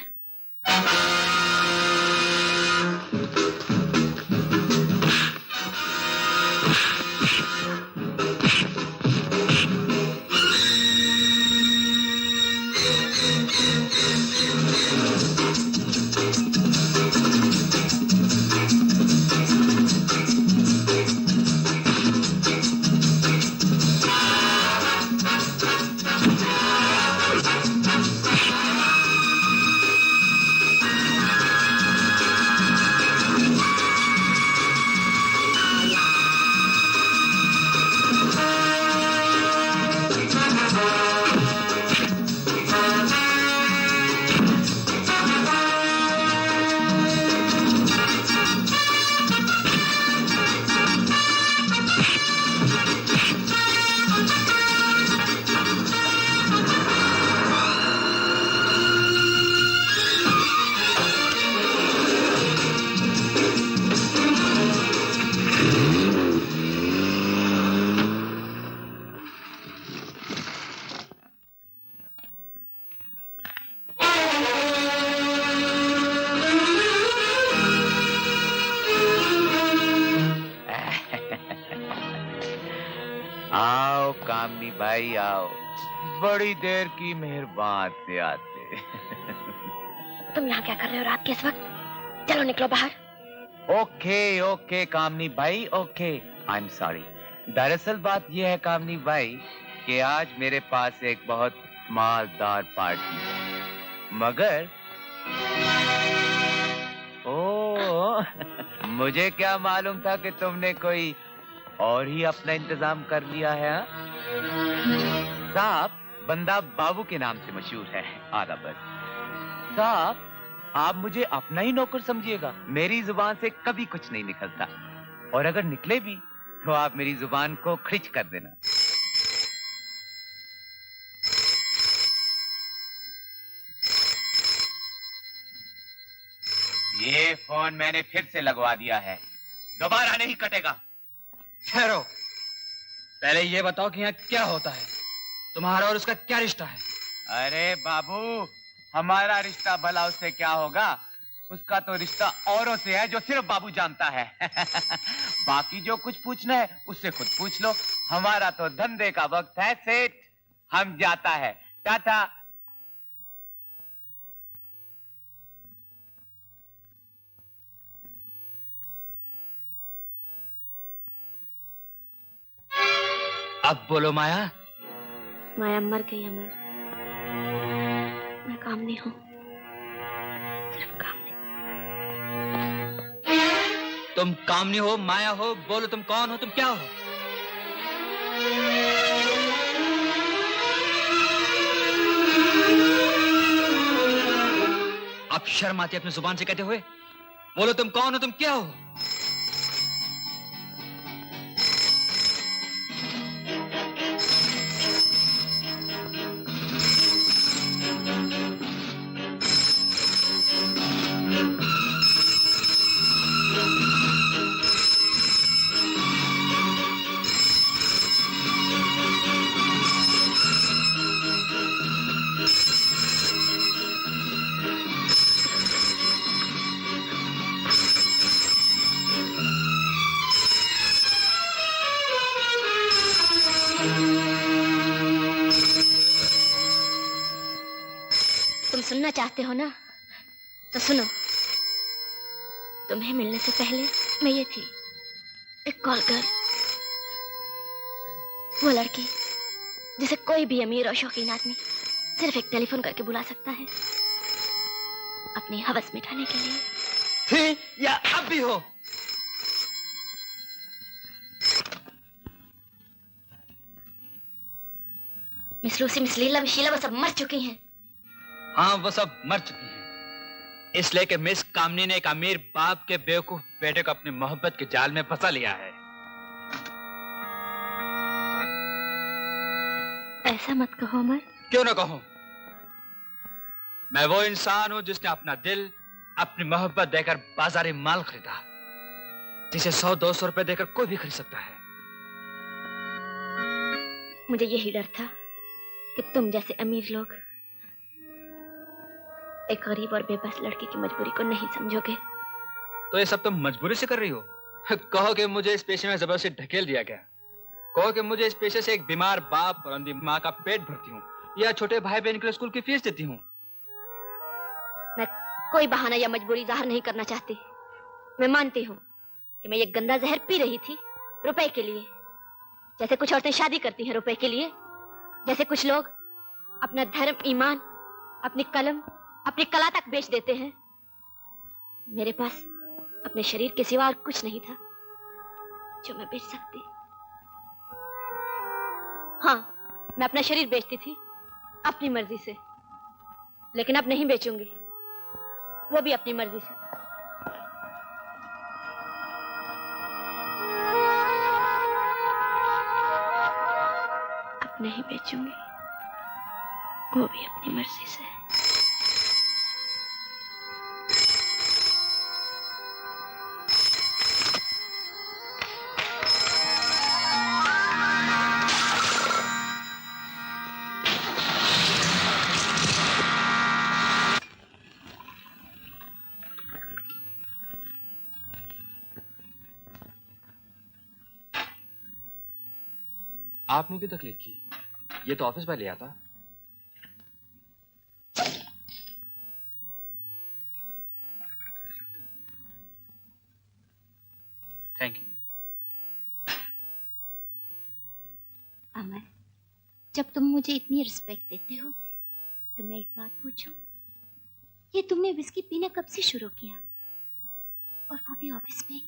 आओ कामनी भाई आओ, बड़ी देर की मेहरबान से आते। तुम यहाँ क्या कर रहे हो रात के इस वक्त? चलो निकलो बाहर। ओके ओके कामनी भाई, ओके, आई एम सॉरी। दरअसल बात यह है कामनी भाई कि आज मेरे पास एक बहुत मालदार पार्टी है, मगर ओ मुझे क्या मालूम था कि तुमने कोई और ही अपना इंतजाम कर लिया है। साहब बंदा बाबू के नाम से मशहूर है, आधा बस। साहब आप मुझे अपना ही नौकर समझिएगा, मेरी जुबान से कभी कुछ नहीं निकलता, और अगर निकले भी तो आप मेरी जुबान को खिंच कर देना। ये फोन मैंने फिर से लगवा दिया है, दोबारा नहीं कटेगा। ठहरो, पहले ये बताओ कि यहाँ क्या होता है, तुम्हारा और उसका क्या रिश्ता है? अरे बाबू, हमारा रिश्ता भला उससे क्या होगा, उसका तो रिश्ता औरों से है जो सिर्फ बाबू जानता है। बाकी जो कुछ पूछना है उससे खुद पूछ लो, हमारा तो धंधे का वक्त है सेठ, हम जाता है, टाटा। अब बोलो माया। माया मर गई अमर, मैं कामनी हूँ, सिर्फ कामनी। तुम कामनी हो, माया हो, बोलो तुम कौन हो, तुम क्या हो? अब शर्म आती है अपनी जुबान से कहते हुए? बोलो तुम कौन हो, तुम क्या हो? तुम सुनना चाहते हो ना, तो सुनो। तुम्हें मिलने से पहले मैं ये थी, एक कॉल गर्ल, वो लड़की जिसे कोई भी अमीर और शौकीन आदमी सिर्फ एक टेलीफोन करके बुला सकता है अपनी हवस मिटाने के लिए। थी या अब भी हो? मिस लूसी, मिस लीला, मिस शीला, वो सब मर चुकी हैं। हाँ, वो सब मर चुकी हैं। इसलिए कि मिस कामनी ने एक अमीर बाप के बेवकूफ बेटे को अपनी मोहब्बत के जाल में फंसा लिया है। ऐसा मत कहो अमर। क्यों ना कहूं? मैं वो इंसान हूं जिसने अपना दिल, अपनी मोहब्बत देकर बाजारी माल खरीदा, जिसे 100-200 रुपए देकर कोई भी खरीद सकता है। मुझे यही डर था कि तुम जैसे अमीर लोग एक गरीब और बेबस लड़की की मजबूरी को नहीं समझोगे। तो ये सब तुम मजबूरी से कर रही हो? कहो कि मुझे इस पेशे में जबरदस्ती ढकेल दिया गया, कहो कि मुझे इस पेशे से एक बीमार बाप और अंधी माँ का पेट भरती हूँ, या छोटे भाई बहन के स्कूल की फीस देती हूँ। मैं कोई बहाना या मजबूरी जाहिर नहीं करना चाहती। मैं मानती हूँ कि मैं ये गंदा जहर पी रही थी रुपए के लिए, जैसे कुछ औरतें शादी करती हैं रुपए के लिए, जैसे कुछ लोग अपना धर्म, ईमान, अपनी कलम, अपनी कला तक बेच देते हैं। मेरे पास अपने शरीर के सिवा और कुछ नहीं था जो मैं बेच सकती। हाँ, मैं अपना शरीर बेचती थी अपनी मर्जी से, लेकिन अब नहीं बेचूंगी, वो भी अपनी मर्जी से। अब नहीं बेचूंगी, वो भी अपनी मर्जी से। आपने क्यों तकलीफ की? ये तो ऑफिस में लिया था। Thank you. अमर, जब तुम मुझे इतनी रिस्पेक्ट देते हो तो मैं एक बात पूछूं? ये तुमने विस्की पीना कब से शुरू किया, और वो भी ऑफिस में?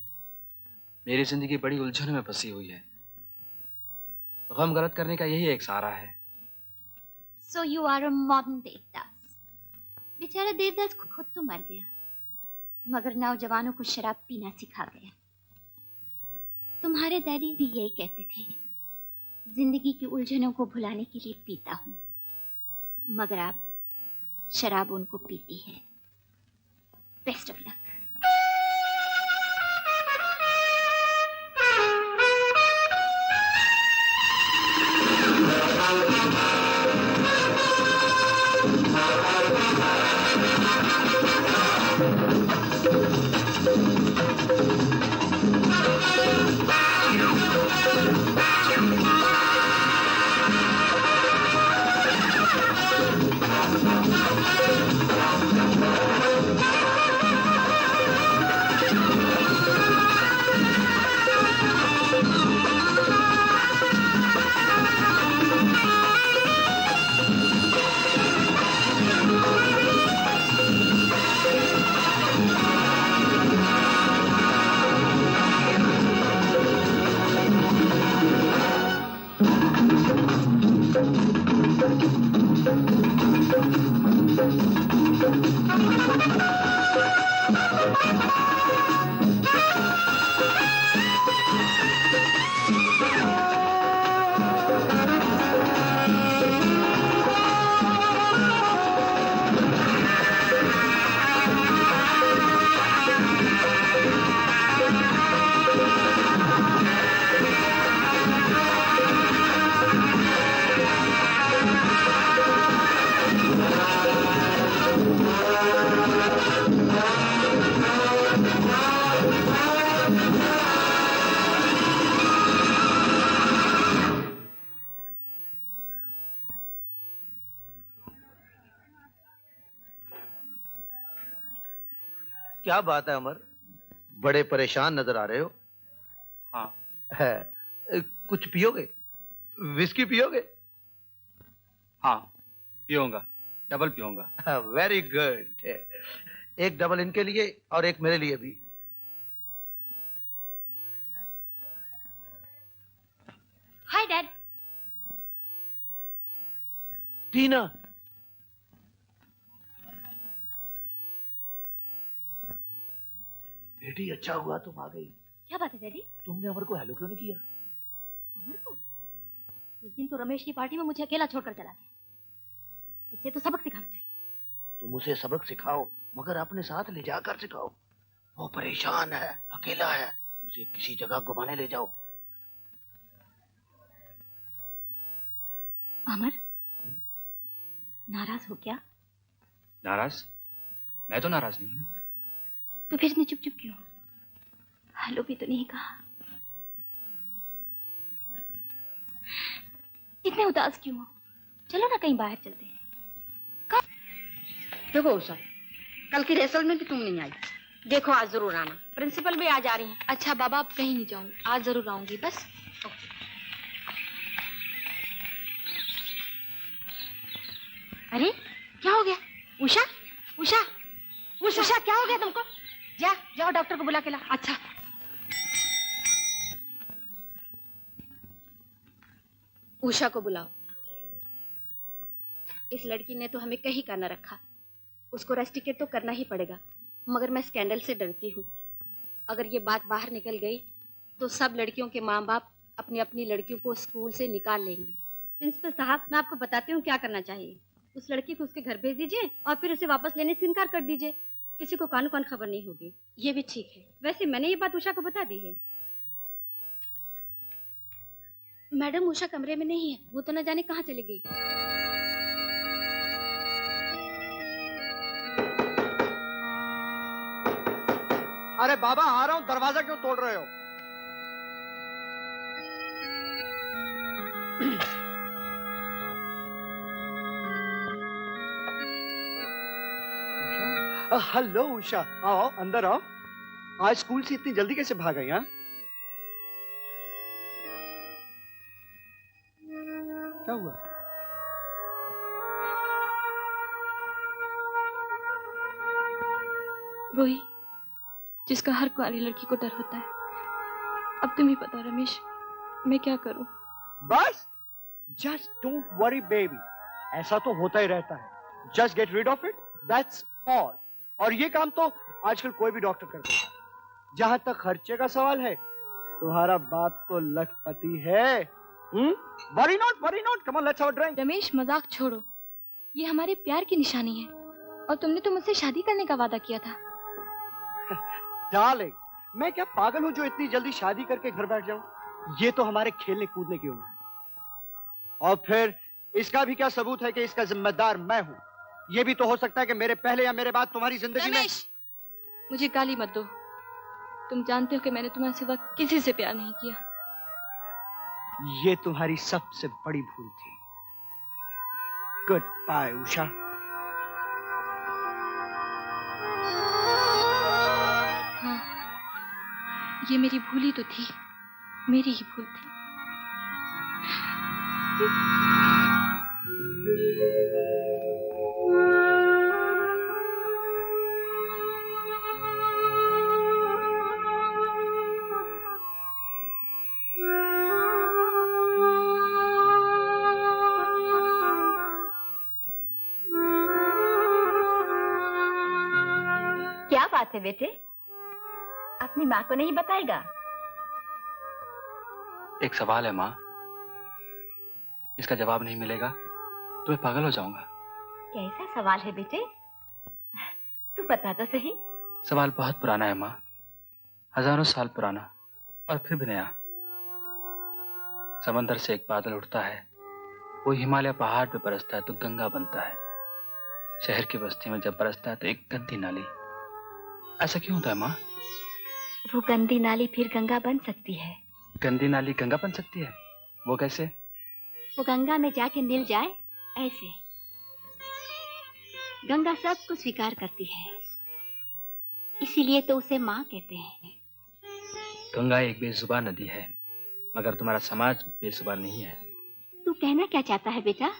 मेरी जिंदगी बड़ी उलझनों में फंसी हुई है, गम गलत करने का यही एक सहारा है। So you are a modern Devdas. बेचारा देवदास खुद तो मर गया, मगर नौजवानों को शराब पीना सिखा गया। तुम्हारे डैडी भी यही कहते थे, जिंदगी की उलझनों को भुलाने के लिए पीता हूँ, मगर अब शराब उनको पीती है। Best of luck. क्या बात है अमर, बड़े परेशान नजर आ रहे हो। हाँ। है, कुछ पियोगे? विस्की पियोगे? हाँ पीऊंगा, डबल पीऊंगा। Very good. एक डबल इनके लिए और एक मेरे लिए भी। Hi dad. टीना, बेटी अच्छा हुआ तुम आ गई। क्या बात है डैडी? तुमने अमर को हेलो क्यों नहीं किया? अमर को? उस दिन तो रमेश की पार्टी में मुझे अकेला छोड़कर चला गया। इसे तो सबक सिखाना चाहिए। तुम उसे सबक सिखाओ, मगर अपने साथ ले जाकर सिखाओ। वो परेशान है, अकेला है, उसे किसी जगह घुमाने ले जाओ। अमर, नाराज हो क्या? नाराज? मैं तो नाराज नहीं हूँ। तो फिर इतनी चुप चुप क्यों? हेलो भी तो नहीं कहा। इतने उदास क्यों हो? चलो ना कहीं बाहर चलते हैं। देखो उषा, कल की रिहर्सल में भी तुम नहीं आई। देखो आज जरूर आना। प्रिंसिपल भी आज आ रही हैं। अच्छा बाबा, आप कहीं नहीं जाऊंगी, आज जरूर आऊंगी बस। अरे क्या हो गया? उषा, उषा, उषा, उषा क्या हो गया तुमको? जा, जाओ डॉक्टर को बुला के ला। अच्छा। उषा को बुलाओ। इस लड़की ने तो हमें कहीं का न रखा। उसको रेस्टिकेट तो करना ही पड़ेगा, मगर मैं स्कैंडल से डरती हूँ। अगर ये बात बाहर निकल गई तो सब लड़कियों के माँ बाप अपनी अपनी लड़कियों को स्कूल से निकाल लेंगे। प्रिंसिपल साहब, मैं आपको बताती हूँ क्या करना चाहिए। उस लड़की को उसके घर भेज दीजिए और फिर उसे वापस लेने से इनकार कर दीजिए। किसी को कानो कान खबर नहीं होगी। ये भी ठीक है। वैसे मैंने ये बात उषा को बता दी है। मैडम, उषा कमरे में नहीं है, वो तो न जाने कहाँ चली गई। अरे बाबा आ रहा हूँ, दरवाजा क्यों तोड़ रहे हो? हेलो उषा, आओ अंदर आओ। आज स्कूल से इतनी जल्दी कैसे भाग गई? हाँ, क्या हुआ? वही जिसका हर कुंवारी लड़की को डर होता है। अब तुम ही बताओ रमेश, मैं क्या करूं? बस जस्ट डोंट वरी बेबी, ऐसा तो होता ही रहता है। Just get rid of it, that's all. और ये काम तो आजकल कोई भी डॉक्टर कर देगा। जहां तक खर्चे का सवाल है, तुम्हारा बाप तो लखपति है। Worry not, come on let's have a drink. Ramesh मजाक छोड़ो, ये हमारे प्यार की निशानी है और तुमने तो मुझसे शादी करने का वादा किया था। डार्लिंग, मैं क्या पागल हूं जो इतनी जल्दी शादी करके घर बैठ जाऊं? ये तो हमारे खेलने कूदने की उम्र है। और फिर इसका भी क्या सबूत है कि इसका जिम्मेदार मैं हूं? ये भी तो हो सकता है कि मेरे पहले या मेरे बाद तुम्हारी जिंदगी में। मुझे गाली मत दो। तुम जानते हो कि मैंने तुम्हारे सिवा किसी से प्यार नहीं किया। ये तुम्हारी सबसे बड़ी भूल थी। Good bye Usha. हाँ, ये मेरी भूल ही तो थी, मेरी ही भूल थी। क्या बात है बेटे, अपनी माँ को नहीं बताएगा? एक सवाल है माँ, इसका जवाब नहीं मिलेगा तो मैं पागल हो जाऊंगा। कैसा सवाल है बेटे? तू बता तो सही। सवाल बहुत पुराना है माँ, हजारों साल पुराना और फिर भी नया। समंदर से एक बादल उठता है, वो हिमालय पहाड़ पे बरसता है तो गंगा बनता है। शहर की बस्ती में जब बरसता है तो एक गंदी नाली। ऐसा क्यों होता है माँ? वो गंदी नाली फिर गंगा बन सकती है। गंदी नाली गंगा बन सकती है? वो कैसे? वो गंगा में जाके मिल जाए ऐसे। गंगा सबको स्वीकार करती है, इसीलिए तो उसे माँ कहते हैं। गंगा एक बेजुबान नदी है, मगर तुम्हारा समाज बेजुबान नहीं है। तू कहना क्या चाहता है बेटा?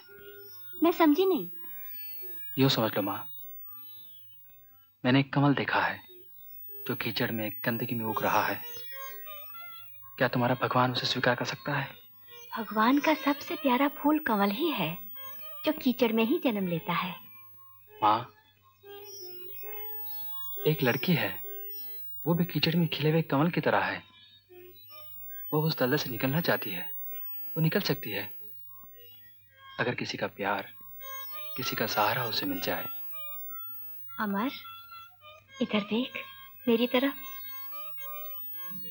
मैं समझी नहीं। यूं समझ लो माँ, मैंने एक कमल देखा है जो कीचड़ में गंदगी में उग रहा है। क्या तुम्हारा भगवान उसे स्वीकार कर सकता है? भगवान का सबसे प्यारा फूल कमल ही है, जो कीचड़ में ही जन्म लेता है। माँ, एक लड़की है, वो भी कीचड़ में खिले हुए कमल की तरह है। वो उस दलदल से निकलना चाहती है, वो निकल सकती है अगर किसी का प्यार, किसी का सहारा उसे मिल जाए। अमर, इधर देख, मेरी तरफ।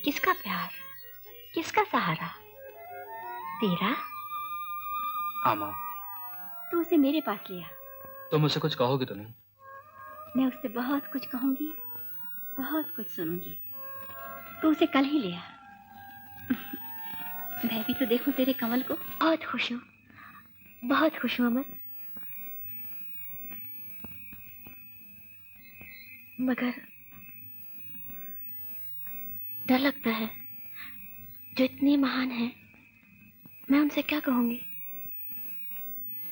किसका प्यार, किसका सहारा? तेरा? हाँ माँ। तू उसे मेरे पास लिया। तुम मुझसे कुछ कहोगे तो नहीं? मैं उससे बहुत कुछ कहूंगी, बहुत कुछ सुनूंगी। तू उसे कल ही लिया। मैं भी तो देखूं तेरे कमल को। बहुत खुश हूँ, बहुत खुश हूँ अमर। मगर डर लगता है, जो इतने महान हैं, मैं उनसे क्या कहूंगी?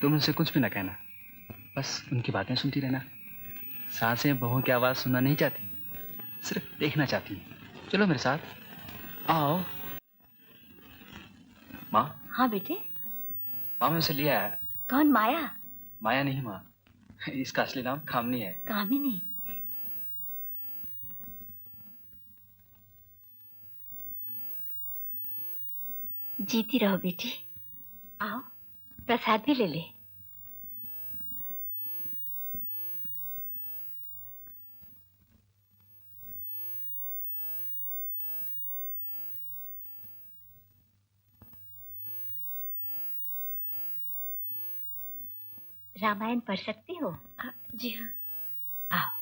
तुम उनसे कुछ भी ना कहना, बस उनकी बातें सुनती रहना। सांसें बहू की आवाज सुनना नहीं चाहती, सिर्फ देखना चाहती है। चलो मेरे साथ, आओ। माँ। हाँ बेटे। माँ, मैं उसे लिया है। कौन? माया? माया नहीं माँ, इसका असली नाम कामिनी है। कामिनी? जीती रहो बेटी। आओ, प्रसाद भी ले ले। रामायण पढ़ सकती हो? जी हाँ। आओ।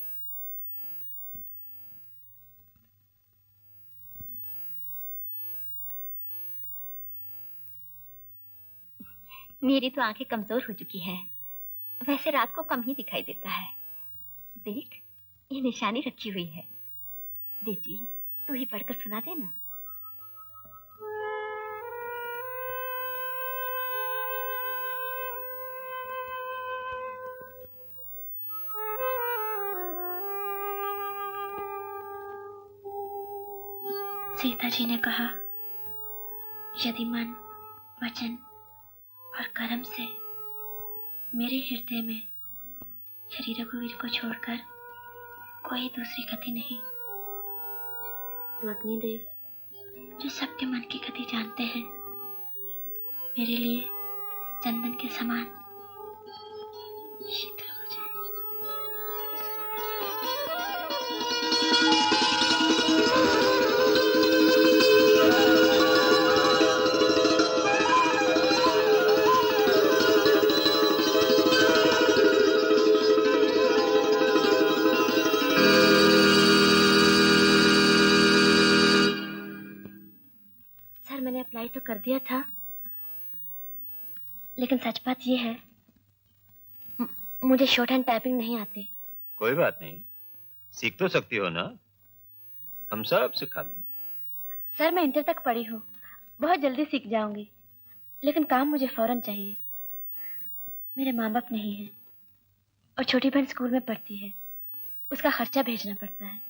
मेरी तो आंखें कमजोर हो चुकी हैं, वैसे रात को कम ही दिखाई देता है। देख, ये निशानी रखी हुई है। बेटी, तू ही पढ़कर सुना देना। सीता जी ने कहा, यदि मन, वचन और कर्म से मेरे हृदय में श्री रघुवीर को छोड़कर कोई दूसरी गति नहीं, तो अग्निदेव, जो सबके मन की गति जानते हैं, मेरे लिए चंदन के समान शीतल हो जाए। मैंने अप्लाई तो कर दिया था, लेकिन सच बात यह है, मुझे शॉर्ट हैंड टाइपिंग नहीं आती। कोई बात नहीं, सीख तो सकती हो ना, हम सब सिखा देंगे। सर मैं इंटर तक पढ़ी हूँ, बहुत जल्दी सीख जाऊंगी, लेकिन काम मुझे फौरन चाहिए। मेरे माँ बाप नहीं हैं और छोटी बहन स्कूल में पढ़ती है, उसका खर्चा भेजना पड़ता है।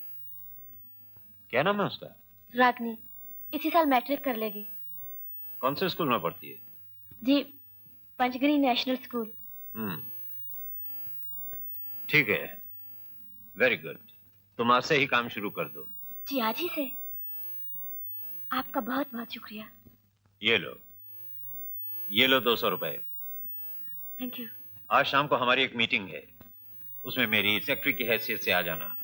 क्या नाम है उसका? रागनी, इसी साल मैट्रिक कर लेगी। कौन से स्कूल में पढ़ती है? जी, पंचगिरी नेशनल स्कूल। ठीक है, वेरी गुड। तुम आज से ही काम शुरू कर दो। जी आज ही से। आपका बहुत बहुत शुक्रिया। ये लो 200 रुपए। Thank you. आज शाम को हमारी एक मीटिंग है, उसमें मेरी सेक्रेटरी की हैसियत से आ जाना।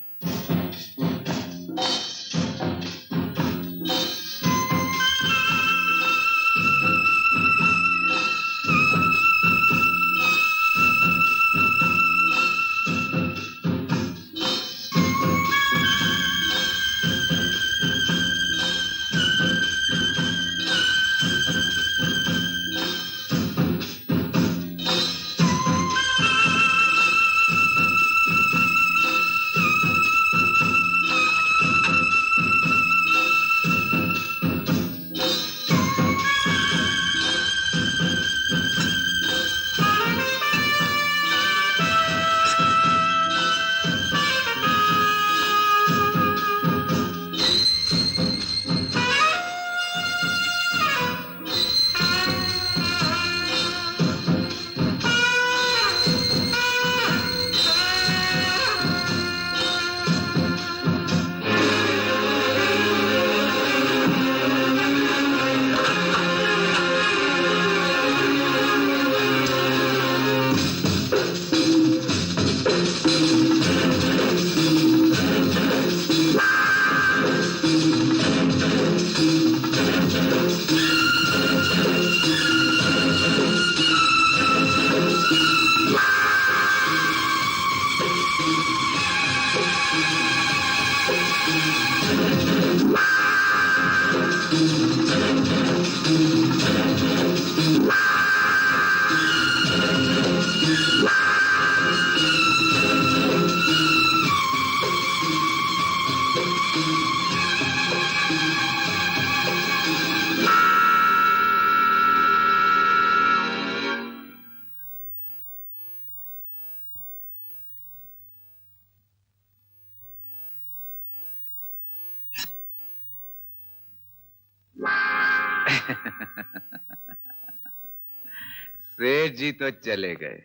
सेठ जी तो चले गए,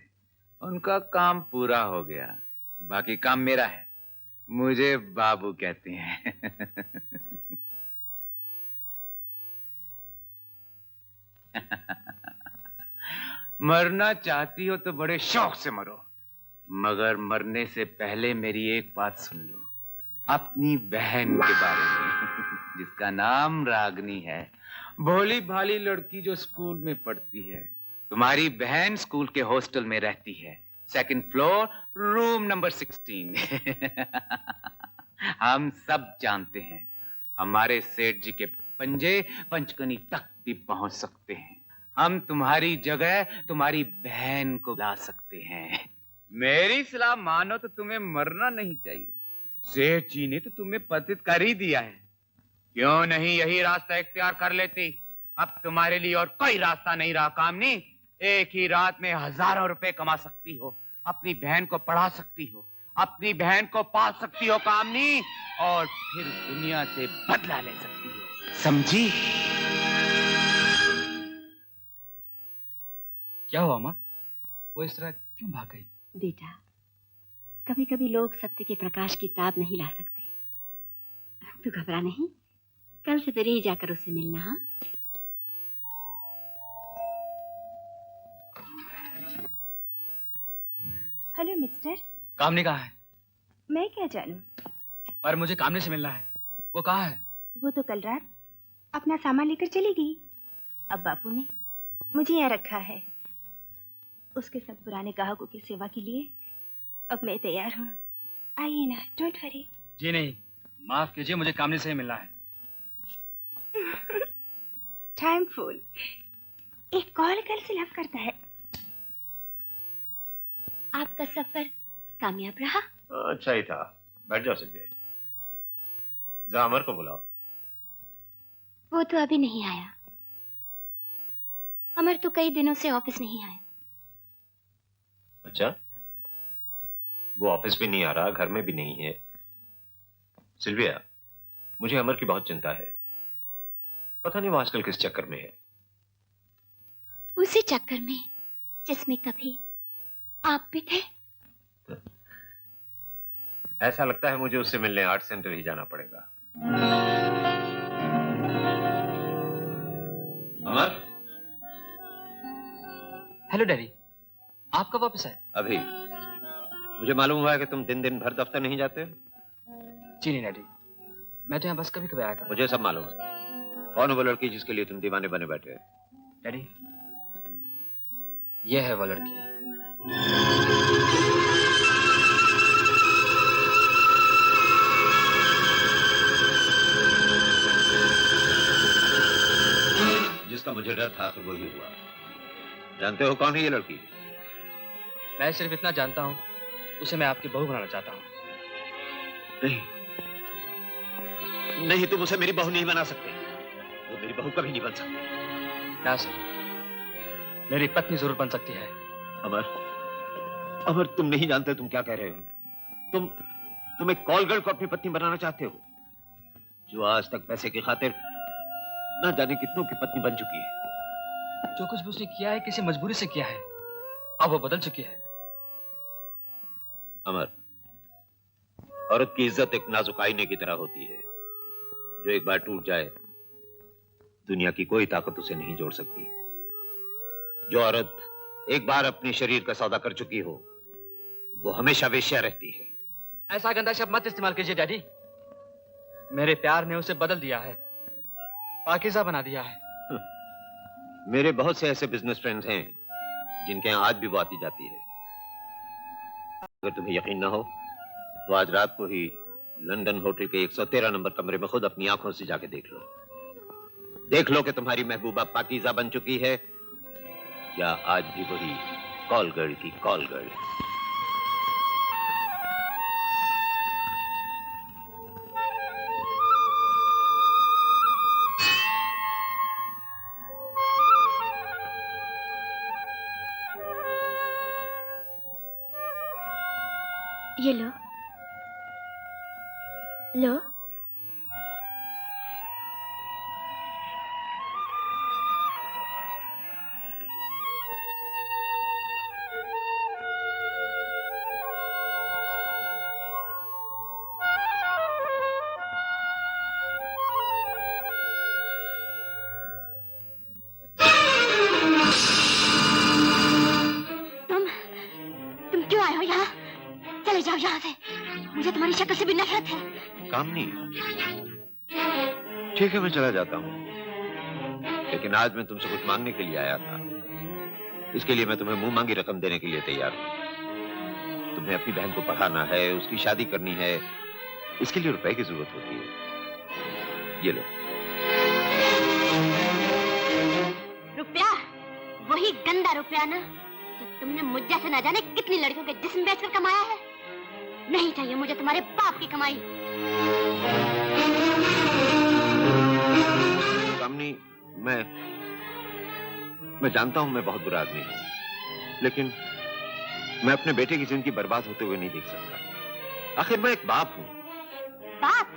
उनका काम पूरा हो गया, बाकी काम मेरा है। मुझे बाबू कहते हैं। मरना चाहती हो तो बड़े शौक से मरो, मगर मरने से पहले मेरी एक बात सुन लो, अपनी बहन के बारे में, जिसका नाम रागनी है, भोली भाली लड़की जो स्कूल में पढ़ती है। तुम्हारी बहन स्कूल के हॉस्टल में रहती है, 2nd फ्लोर, रूम नंबर 16। हम सब जानते हैं हमारे सेठ जी के पंजे पंचकनी तक भी पहुंच सकते हैं। हम तुम्हारी जगह तुम्हारी बहन को ला सकते हैं। मेरी सलाह मानो तो तुम्हें मरना नहीं चाहिए। सेठ जी ने तो तुम्हें पतित कर ही दिया है, क्यों नहीं यही रास्ता इख्तियार कर लेती? अब तुम्हारे लिए और कोई रास्ता नहीं रहा कामनी। एक ही रात में हजारों रुपए कमा सकती हो, अपनी बहन को पढ़ा सकती हो, अपनी बहन को पाल सकती हो कामनी, और फिर दुनिया से बदला ले सकती हो, समझी? क्या हुआ माँ? वो इस तरह क्यों भाग गई? बेटा, कभी कभी लोग सत्य के प्रकाश की ताब नहीं ला सकते। तू घबरा नहीं, कल से फिर ही जाकर उससे मिलना। हाँ, हेलो मिस्टर। कामनी कहाँ है? मैं क्या जानूं? पर मुझे कामनी से मिलना है। वो कहाँ है? वो तो कल रात अपना सामान लेकर चली गई। अब बापू ने मुझे यहाँ रखा है उसके सब पुराने ग्राहकों की सेवा के लिए। अब मैं तैयार हूँ, आइए ना, डोंट वरी। जी नहीं, माफ कीजिए, मुझे कामनी से ही मिलना है। टाइम फूल, एक कॉल गर्ल से लव करता है। आपका सफर कामयाब रहा? अच्छा ही था। बैठ जाओ सिद्धि। जरा अमर को बुलाओ। वो तो अभी नहीं आया। अमर तो कई दिनों से ऑफिस नहीं आया। अच्छा, वो ऑफिस भी नहीं आ रहा, घर में भी नहीं है। सिल्विया, मुझे अमर की बहुत चिंता है। पता नहीं वो आजकल किस चक्कर में है। उसी चक्कर में जिसमें कभी आप भी थे। ऐसा लगता है मुझे उससे मिलने आर्ट सेंटर ही जाना पड़ेगा। अमर, हेलो डैडी, आप कब वापस आए? अभी। मुझे मालूम हुआ है कि तुम दिन दिन भर दफ्तर नहीं जाते। जी नहीं डैडी, मैं तो यहाँ बस कभी कभी आया था। मुझे सब मालूम है। कौन है वो लड़की जिसके लिए तुम दीवाने बने बैठे हो? डैडी, ये है वो लड़की। जिसका मुझे डर था फिर वही हुआ। जानते हो कौन है ये लड़की? मैं सिर्फ इतना जानता हूँ, उसे मैं आपकी बहू बनाना चाहता हूँ। नहीं, नहीं, तुम उसे मेरी बहू नहीं बना सकते। वो मेरी बहू कभी नहीं बन सकती। ना सर, मेरी पत्नी जरूर बन सकती है। अमर, अमर, तुम नहीं जानते तुम क्या कह रहे हो। तुम एक कॉल गर्ल को अपनी पत्नी बनाना चाहते हो, जो आज तक पैसे की खातिर ना जाने कितनों की पत्नी बन चुकी है। जो कुछ भी उसने किया है किसी मजबूरी से किया है, अब वो बदल चुकी है। अमर, औरत की इज्जत एक नाजुक आईने की तरह होती है, जो एक बार टूट जाए दुनिया की कोई ताकत उसे नहीं जोड़ सकती। जो औरत एक बार अपने शरीर का सौदा कर चुकी हो, वो हमेशा वेश्या रहती है। ऐसा गंदा शब्द मत इस्तेमाल कीजिए डैडी। मेरे प्यार ने उसे बदल दिया है, पाकीज़ा बना दिया है। मेरे बहुत से ऐसे बिजनेस फ्रेंड्स हैं जिनके यहाँ आज भी वो आती जाती है। अगर तुम्हें यकीन ना हो तो आज रात को ही लंदन होटल के 113 नंबर कमरे में खुद अपनी आंखों से जाके देख लो। देख लो कि तुम्हारी महबूबा पाकीज़ा बन चुकी है या आज भी वही कॉल गर्ल की कॉल गर्ल। ये लो, लो। तुम क्यों आए हो यहाँ? चले जाओ यहाँ से, मुझे तुम्हारी शक्ल से भी नफरत है। काम नहीं, ठीक है मैं चला जाता हूँ, लेकिन आज मैं तुमसे कुछ मांगने के लिए आया था। इसके लिए मैं तुम्हें मुंह मांगी रकम देने के लिए तैयार हूँ। तुम्हें अपनी बहन को पढ़ाना है, उसकी शादी करनी है, इसके लिए रुपए की जरूरत होती है। ये लो। रुपया? वही गंदा रुपया ना, जो तुमने मुझ जैसे न जाने कितनी लड़कियों के जिस्म बेचकर कमाया है। नहीं चाहिए मुझे तुम्हारे बाप की कमाई। कामनी, मैं जानता हूं मैं बहुत बुरा आदमी हूं, लेकिन मैं अपने बेटे की जिंदगी बर्बाद होते हुए नहीं देख सकता। आखिर मैं एक बाप हूं। बाप?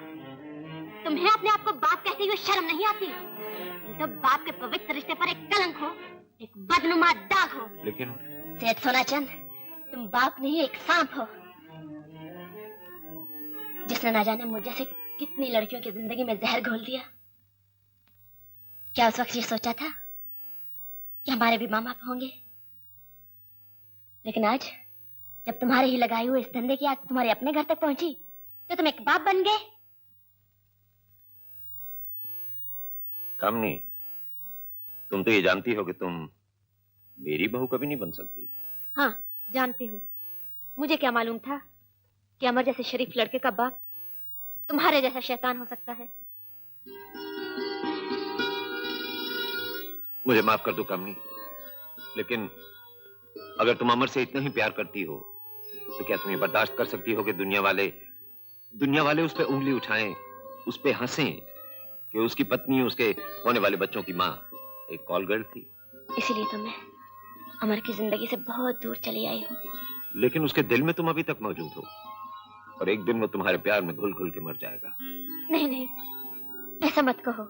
तुम्हें अपने आप को बाप कहते हुए शर्म नहीं आती? तो बाप के पवित्र रिश्ते पर एक कलंक हो, एक बदनुमा दाग हो। लेकिन सेठ सोनाचंद, तुम बाप नहीं एक सांप हो, जिसने ना जाने मुझ जैसे कितनी लड़कियों की जिंदगी में जहर घोल दिया। क्या उस वक्त ये सोचा था कि हमारे भी माँ बाप होंगे? लेकिन आज जब तुम्हारे ही लगाए हुए इस धंधे की आग तुम्हारे अपने घर तक पहुंची, तो तुम एक बाप बन गए। कामनी, तुम तो ये जानती हो कि तुम मेरी बहू कभी नहीं बन सकती। हाँ, जानती हूँ। मुझे क्या मालूम था कि अमर जैसे शरीफ लड़के का बाप तुम्हारे जैसा शैतान हो सकता है। मुझे माफ कर दो कामनी, लेकिन अगर तुम अमर से इतना ही प्यार करती हो तो क्या तुम ये बर्दाश्त कर सकती हो कि दुनिया वाले उस पे उंगली उठाएं, उस पे हंसें कि उसकी पत्नी, उसके होने वाले बच्चों की माँ एक कॉल गर्ल थी। इसीलिए तो मैं अमर की जिंदगी से बहुत दूर चली आई हूँ। लेकिन उसके दिल में तुम अभी तक मौजूद हो, और एक दिन वो तुम्हारे प्यार में घुल घुल के मर जाएगा। नहीं नहीं, ऐसा मत कहो।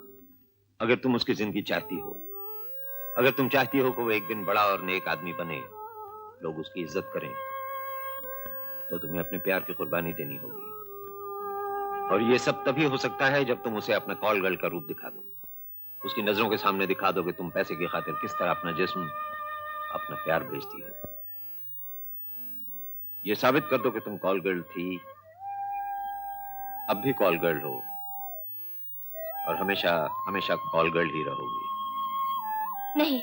अगर तुम उसकी जिंदगी चाहती हो, अगर तुम चाहती हो कि वो एक दिन बड़ा और नेक आदमी बने, लोग उसकी इज्जत करें, तो तुम्हें अपने प्यार की कुर्बानी देनी होगी। और ये सब तभी हो सकता है जब तुम उसे अपना कॉल गर्ल का रूप दिखा दो, उसकी नजरों के सामने दिखा दो कि तुम पैसे की खातिर किस तरह अपना जिस्म, अपना प्यार बेचती हो। ये साबित कर दो कि तुम कॉल गर्ल थी, अब भी कॉल गर्ल हो और हमेशा हमेशा कॉल गर्ल ही रहोगी। नहीं,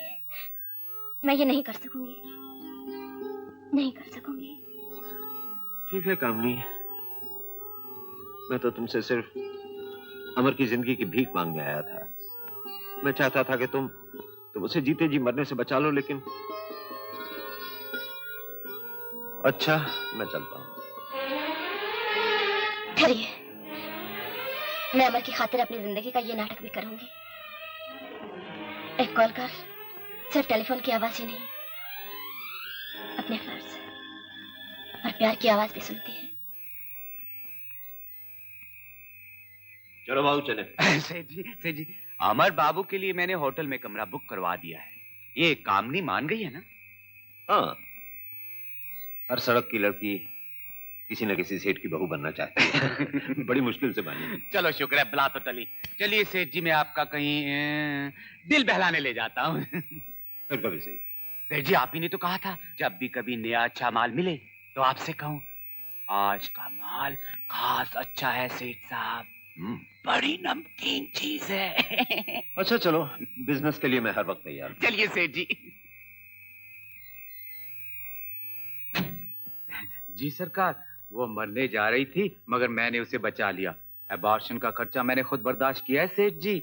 मैं ये नहीं कर सकूंगी, नहीं कर सकूंगी। ठीक है कामनी, मैं तो तुमसे सिर्फ अमर की जिंदगी की भीख मांगने आया था। मैं चाहता था कि तुम उसे जीते जी मरने से बचा लो, लेकिन अच्छा, मैं चलता हूं। ठहरिए, मैं अमर की खातिर अपनी जिंदगी का ये नाटक भी करूंगी। एक कॉल कर सिर्फ टेलीफोन की आवाज ही नहीं, अपने फर्ज और प्यार की आवाज भी सुनती है। चलो बाबू चले। सेठ जी, अमर बाबू के लिए मैंने होटल में कमरा बुक करवा दिया है। ये कामनी मान गई है ना? हाँ, हर सड़क की लड़की किसी न किसी सेठ की बहू बनना चाहती है। बड़ी मुश्किल से बनी। चलो शुक्र है, बला तो टली। चलिए सेठ जी, मैं आपका कहीं दिल बहलाने ले जाता हूँ। फिर कभी सही। सेठ जी, आप ही ने तो कहा था जब भी कभी नया अच्छा माल मिले तो आपसे कहूँ। आज का माल खास अच्छा है सेठ साहब, बड़ी नमकीन चीज है। अच्छा चलो, बिजनेस के लिए मैं हर वक्त तैयार हूं। चलिए सेठ जी। जी सरकार, वो मरने जा रही थी मगर मैंने उसे बचा लिया। अबॉर्शन का खर्चा मैंने खुद बर्दाश्त किया है सेठ जी।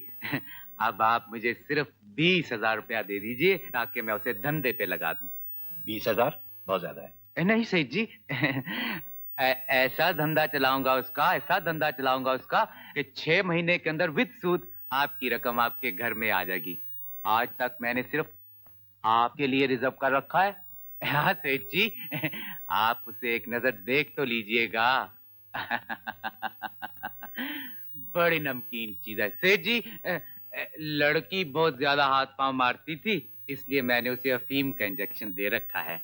अब आप मुझे सिर्फ 20,000 रुपया दे दीजिए ताकि मैं उसे धंधे पे लगा दूं। 20,000 बहुत ज्यादा है। नहीं सेठ जी, ऐसा धंधा चलाऊंगा उसका, ऐसा धंधा चलाऊंगा उसका कि 6 महीने के अंदर विद सूद आपकी रकम आपके घर में आ जाएगी। आज तक मैंने सिर्फ आपके लिए रिजर्व कर रखा है। हाँ सेठ जी, आप उसे एक नजर देख तो लीजिएगा। बड़ी नमकीन चीज है सेठ जी। लड़की बहुत ज्यादा हाथ पांव मारती थी, इसलिए मैंने उसे अफीम का इंजेक्शन दे रखा है।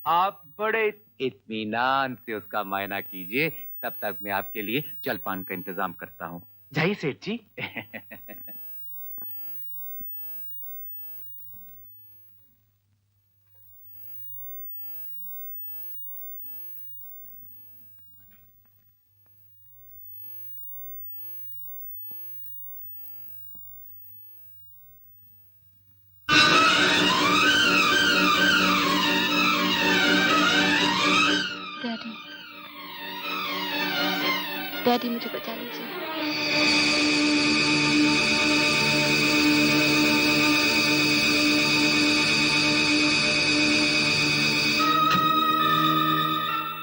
आप बड़े इत्मीनान से उसका मायना कीजिए, तब तक मैं आपके लिए जलपान का इंतजाम करता हूँ। जाइए सेठ जी। डैडी, डैडी मुझे बचा लीजिए।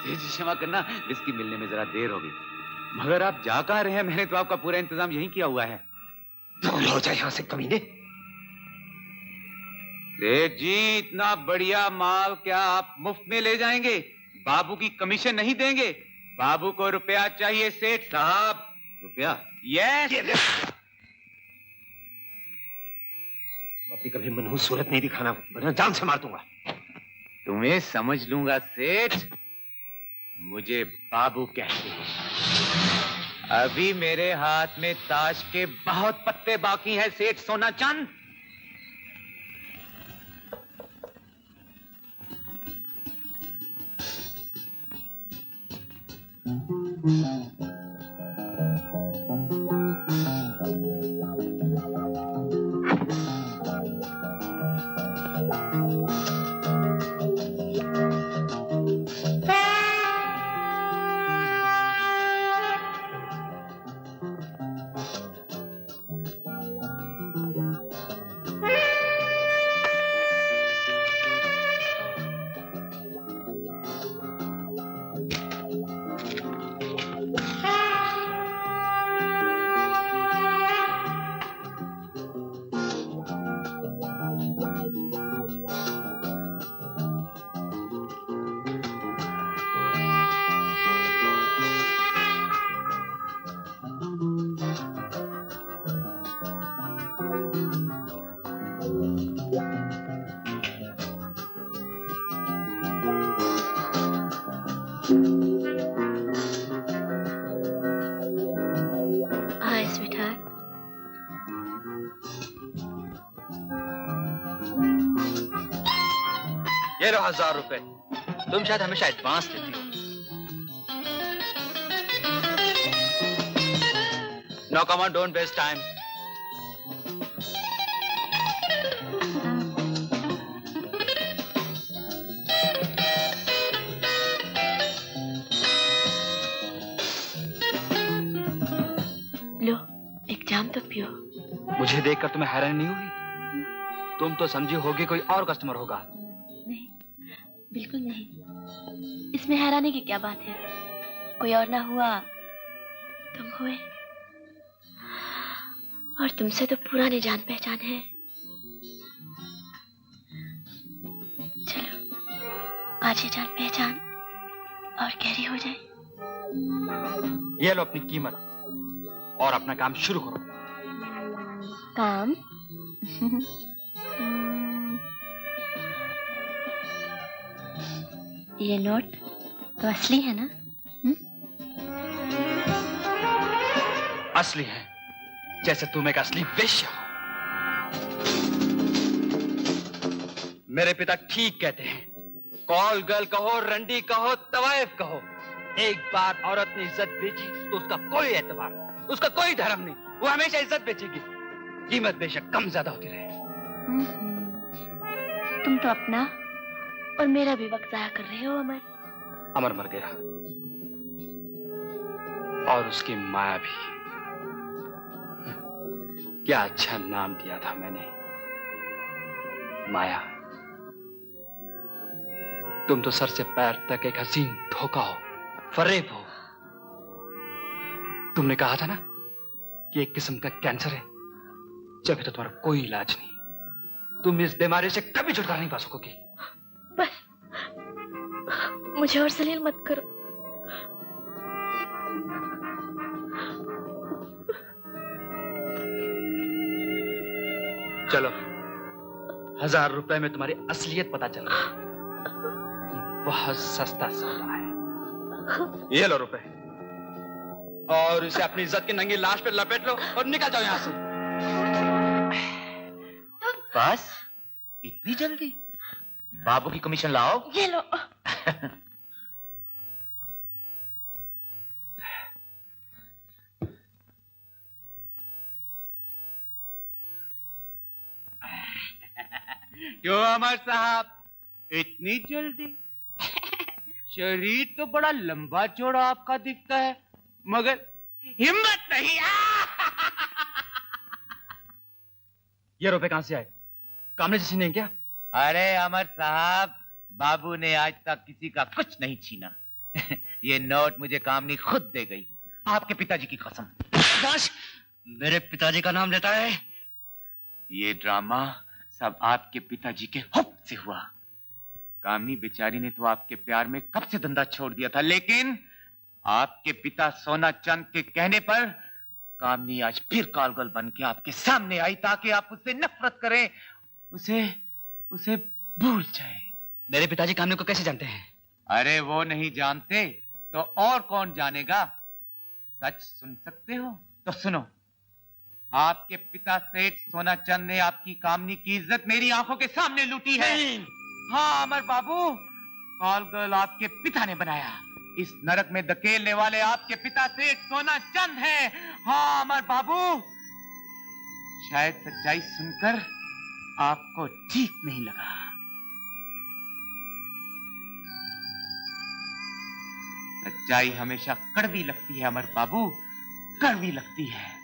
सेठ जी क्षमा करना, विस्की मिलने में जरा देर हो गई। मगर आप जा कहाँ रहे हैं? मैंने तो आपका पूरा इंतजाम यहीं किया हुआ है। दूर हो जाए यहाँ से कमीने। सेठ जी, इतना बढ़िया माल क्या आप मुफ्त में ले जाएंगे? बाबू की कमीशन नहीं देंगे? बाबू को रुपया चाहिए सेठ साहब। रुपया? यस। अपनी कभी मनहूस सूरत नहीं दिखाना, वरना जान से मार दूंगा। तुम्हें समझ लूंगा सेठ। मुझे बाबू कहते हैं। अभी मेरे हाथ में ताश के बहुत पत्ते बाकी हैं सेठ सोना चंद। ये लो 1000 रुपए। तुम शायद हमेशा एडवांस देती हो। No come on, don't waste time. लो, एक जाम तो पियो। मुझे देखकर तुम्हें हैरानी नहीं हुई? तुम तो समझी होगी कोई और कस्टमर होगा। नहीं, बिल्कुल नहीं। इसमें हैरानी की क्या बात है? कोई और ना हुआ, तुम हुए। और तुमसे तो पुरानी जान पहचान है। चलो, आज ये जान पहचान और गहरी हो जाए। ये लो अपनी कीमत और अपना काम शुरू करो। काम? ये नोट तो असली है ना? असली है, जैसे तुम एक असली वेश्या हो। मेरे पिता ठीक कहते हैं, कॉल गर्ल कहो, रंडी कहो, तवायफ कहो, एक बार औरत ने इज्जत बेची तो उसका कोई एतबार, उसका कोई धर्म नहीं, वो हमेशा इज्जत बेचेगी, कीमत बेशक कम ज्यादा होती रहे। तुम तो अपना और मेरा भी वक्त जाया कर रहे हो अमर। अमर मर गया और उसकी माया भी। क्या अच्छा नाम दिया था मैंने, माया। तुम तो सर से पैर तक एक हसीन धोखा हो, फरेब हो। तुमने कहा था ना कि एक किस्म का कैंसर है, जब तो तुम्हारा कोई इलाज नहीं, तुम इस बीमारी से कभी छुटकारा नहीं पा सकोगी। बस मुझे और जलील मत करो। चलो, 1000 रुपए में तुम्हारी असलियत पता चल गई। बहुत सस्ता सौदा है। ये लो रुपए और इसे अपनी इज्जत की नंगी लाश पे लपेट लो और निकल जाओ यहां से। बस इतनी जल्दी? बाबू की कमीशन लाओ। ये लो। क्यों अमर साहब, इतनी जल्दी? शरीर तो बड़ा लंबा चौड़ा आपका दिखता है, मगर हिम्मत नहीं। ये रुपए कहां से आए? कामने से छीने क्या? अरे अमर साहब, बाबू ने आज तक किसी का कुछ नहीं छीना। ये नोट मुझे कामनी खुद दे गई, आपके पिताजी की कसम। बस मेरे पिताजी का नाम लेता है। ये ड्रामा सब आपके पिताजी के हुक्म से हुआ। कामनी बेचारी ने तो आपके प्यार में कब से धंधा छोड़ दिया था, लेकिन आपके पिता सोना चंद के कहने पर कामनी आज फिर कालगल बन के आपके सामने आई ताकि आप उससे नफरत करें, उसे भूल जाए। मेरे पिताजी कामनी को कैसे जानते हैं? अरे वो नहीं जानते तो और कौन जानेगा। सच सुन सकते हो तो सुनो। आपके पिता सेठ सोना चंद ने आपकी कामनी की इज्जत मेरी आंखों के सामने लूटी है। हाँ अमर बाबू, कालगल आपके पिता ने बनाया। इस नरक में धकेलने वाले आपके पिता सेठ सोना चंद है। हाँ अमर बाबू, शायद सच्चाई सुनकर आपको ठीक नहीं लगा। सच्चाई हमेशा कड़वी लगती है अमर बाबू, कड़वी लगती है।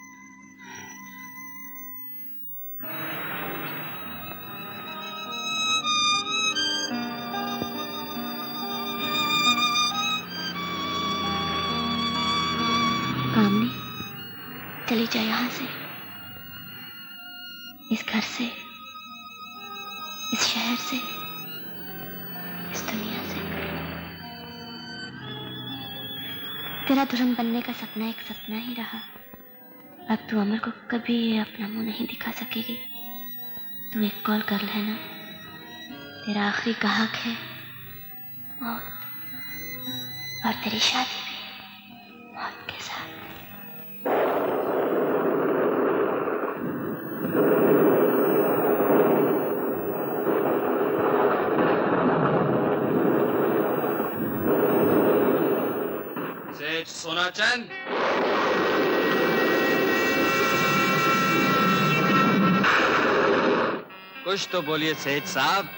कामनी, चली जा यहां से, इस घर से, इस शहर से, इस दुनिया से। तेरा दुल्हन बनने का सपना एक सपना ही रहा। अब तू अमर को कभी अपना मुंह नहीं दिखा सकेगी। तू एक कॉल कर लेना, तेरा आखिरी गाहक है मौत, और तेरी शादी भी मौत के साथ। सोनाचंद, कुछ तो बोलिए सेठ साहब।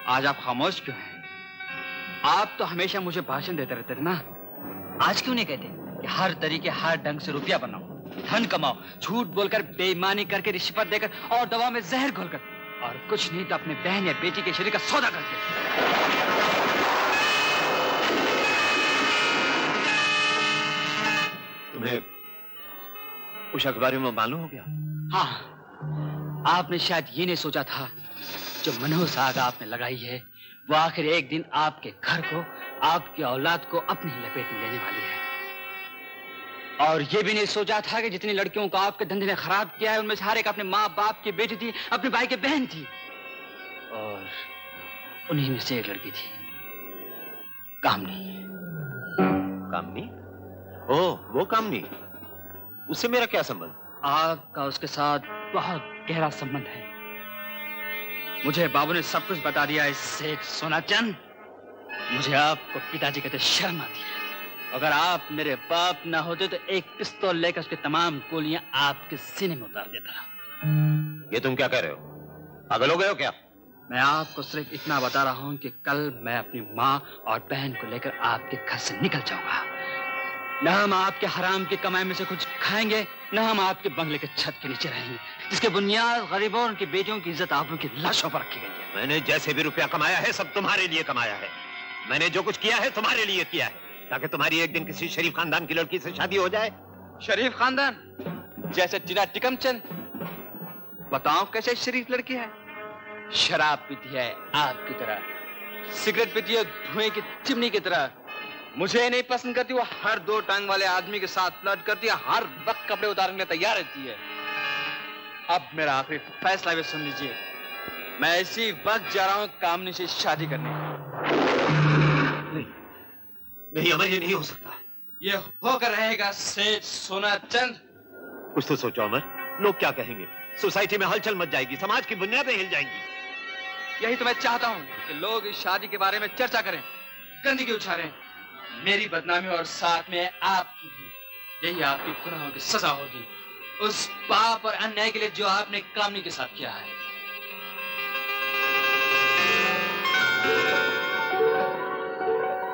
आज आप खामोश क्यों हैं? आप तो हमेशा मुझे भाषण देते रहते थे ना। आज क्यों नहीं कहते कि हर तरीके हर ढंग से रुपया बनाओ, धन कमाओ, झूठ बोलकर, बेईमानी करके, रिश्वत देकर और दवा में जहर घोलकर, और कुछ नहीं तो अपने बहन या बेटी के शरीर का सौदा करके। तुम्हें उस अखबार में मालूम हो गया? हाँ, आपने शायद ये नहीं सोचा था जो मनहूस आग आपने लगाई है वो आखिर एक दिन आपके घर को, आपकी औलाद को अपनी ही लपेट में लेने वाली है। और ये भी नहीं सोचा था कि जितनी लड़कियों को आपके धंधे ने खराब किया है उनमें से हर एक अपने माँ बाप की बेटी थी, अपने भाई की बहन थी, और उन्हीं में से एक लड़की थी कामनी। कामनी? ओह, वो कामनी। उससे मेरा क्या संबंध? आपका उसके साथ बहुत गहरा संबंध है। मुझे बाबू ने सब कुछ बता दिया है सेठ सोनाचंद। मुझे आपको पिताजी कहते शर्म आती है। अगर आप मेरे बाप ना होते तो एक पिस्तौल लेकर उसकी तमाम गोलियां आपके सीने में उतार देता। ये तुम क्या कह रहे हो? पागल हो गए हो क्या? मैं आपको सिर्फ इतना बता रहा हूं कि कल मैं अपनी माँ और बहन को लेकर आपके घर से निकल जाऊंगा। न हम आपके हराम की कमाई में से कुछ खाएंगे, न हम आपके बंगले के छत के नीचे रहेंगे, जिसके बुनियाद गरीबों और उनकी बेटियों की इज्जत आबरू की लाशों पर रखी गई है। मैंने जैसे भी रुपया कमाया है सब तुम्हारे लिए कमाया है। मैंने जो कुछ किया है तुम्हारे लिए किया है, ताकि तुम्हारी एक दिन किसी शरीफ खानदान की लड़की से शादी हो जाए। शरीफ खानदान? जैसे टीना टिकमचंद? बताओ कैसे शरीफ लड़की है? शराब पीती है आपकी तरह, सिगरेट पीती है धुएं की चिमनी की तरह, मुझे नहीं पसंद करती, वो हर दो टांग वाले आदमी के साथ फ्लर्ट करती है, हर वक्त कपड़े उतारने के लिए तैयार रहती है। अब मेरा आखिरी फैसला भी सुन लीजिए, मैं इसी वक्त जा रहा हूं कामनी से शादी करने। नहीं अमर, ये नहीं हो सकता। ये होकर रहेगा सेठ सोनाचंद। कुछ तो सोचो अमर, लोग क्या कहेंगे? सोसाइटी में हलचल मच जाएगी, समाज की बुनियादें हिल जाएंगी। यही तो मैं चाहता हूं कि लोग इस शादी के बारे में चर्चा करें, गंदगी उछालें, मेरी बदनामी और साथ में आपकी भी। यही आपकी गुनाहों की सजा होगी, उस पाप और अन्याय के लिए जो आपने कामनी के साथ किया है।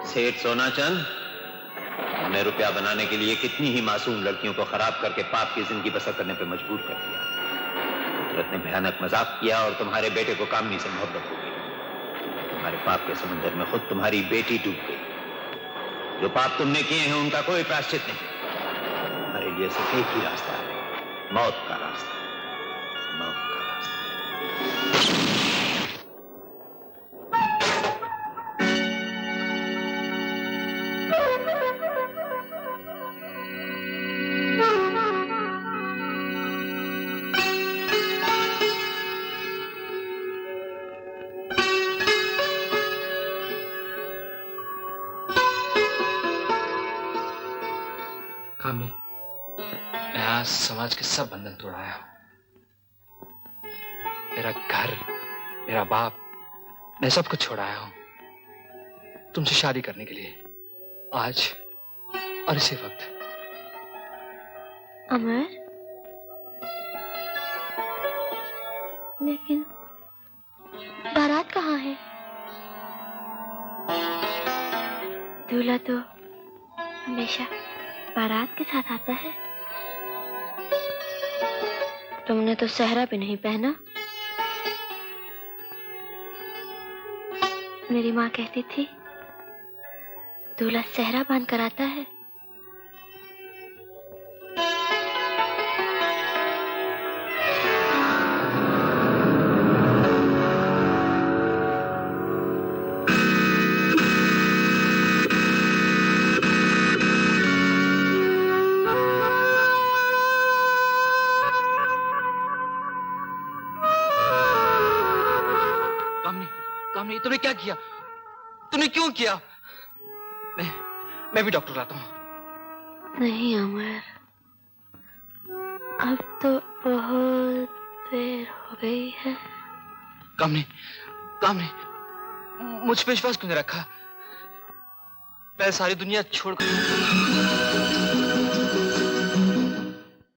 सेठ सोनाचंद, हमने रुपया बनाने के लिए कितनी ही मासूम लड़कियों को खराब करके पाप की जिंदगी बसर करने पर मजबूर कर दिया। कुदरत ने भयानक मजाक किया और तुम्हारे बेटे को कामनी से मोहब्बत हो गई। तुम्हारे पाप के समुद्र में खुद तुम्हारी बेटी डूब गई। जो पाप तुमने किए हैं उनका कोई प्रायश्चित नहीं। तुम्हारे लिए सिर्फ एक ही रास्ता है, मौत का रास्ता, मौत का रास्ता। कामनी, मैं आज समाज के सब बंधन तोड़ाया हूं। मेरा घर, मेरा बाप, मैं सब कुछ छोड़ाया हूं तुमसे शादी करने के लिए, आज और इसी वक्त। अमर, लेकिन बारात कहाँ है? दूल्हा तो हमेशा बारात के साथ आता है। तुमने तो सहरा भी नहीं पहना। मेरी माँ कहती थी दूल्हा सहरा बांध कर आता है। तुमने क्या किया? तुमने क्यों किया? मैं भी डॉक्टर लाता हूँ। नहीं अमर, अब तो बहुत देर हो गई है। कामनी, कामनी, मुझ पे विश्वास क्यों नहीं रखा? मैं सारी दुनिया छोड़कर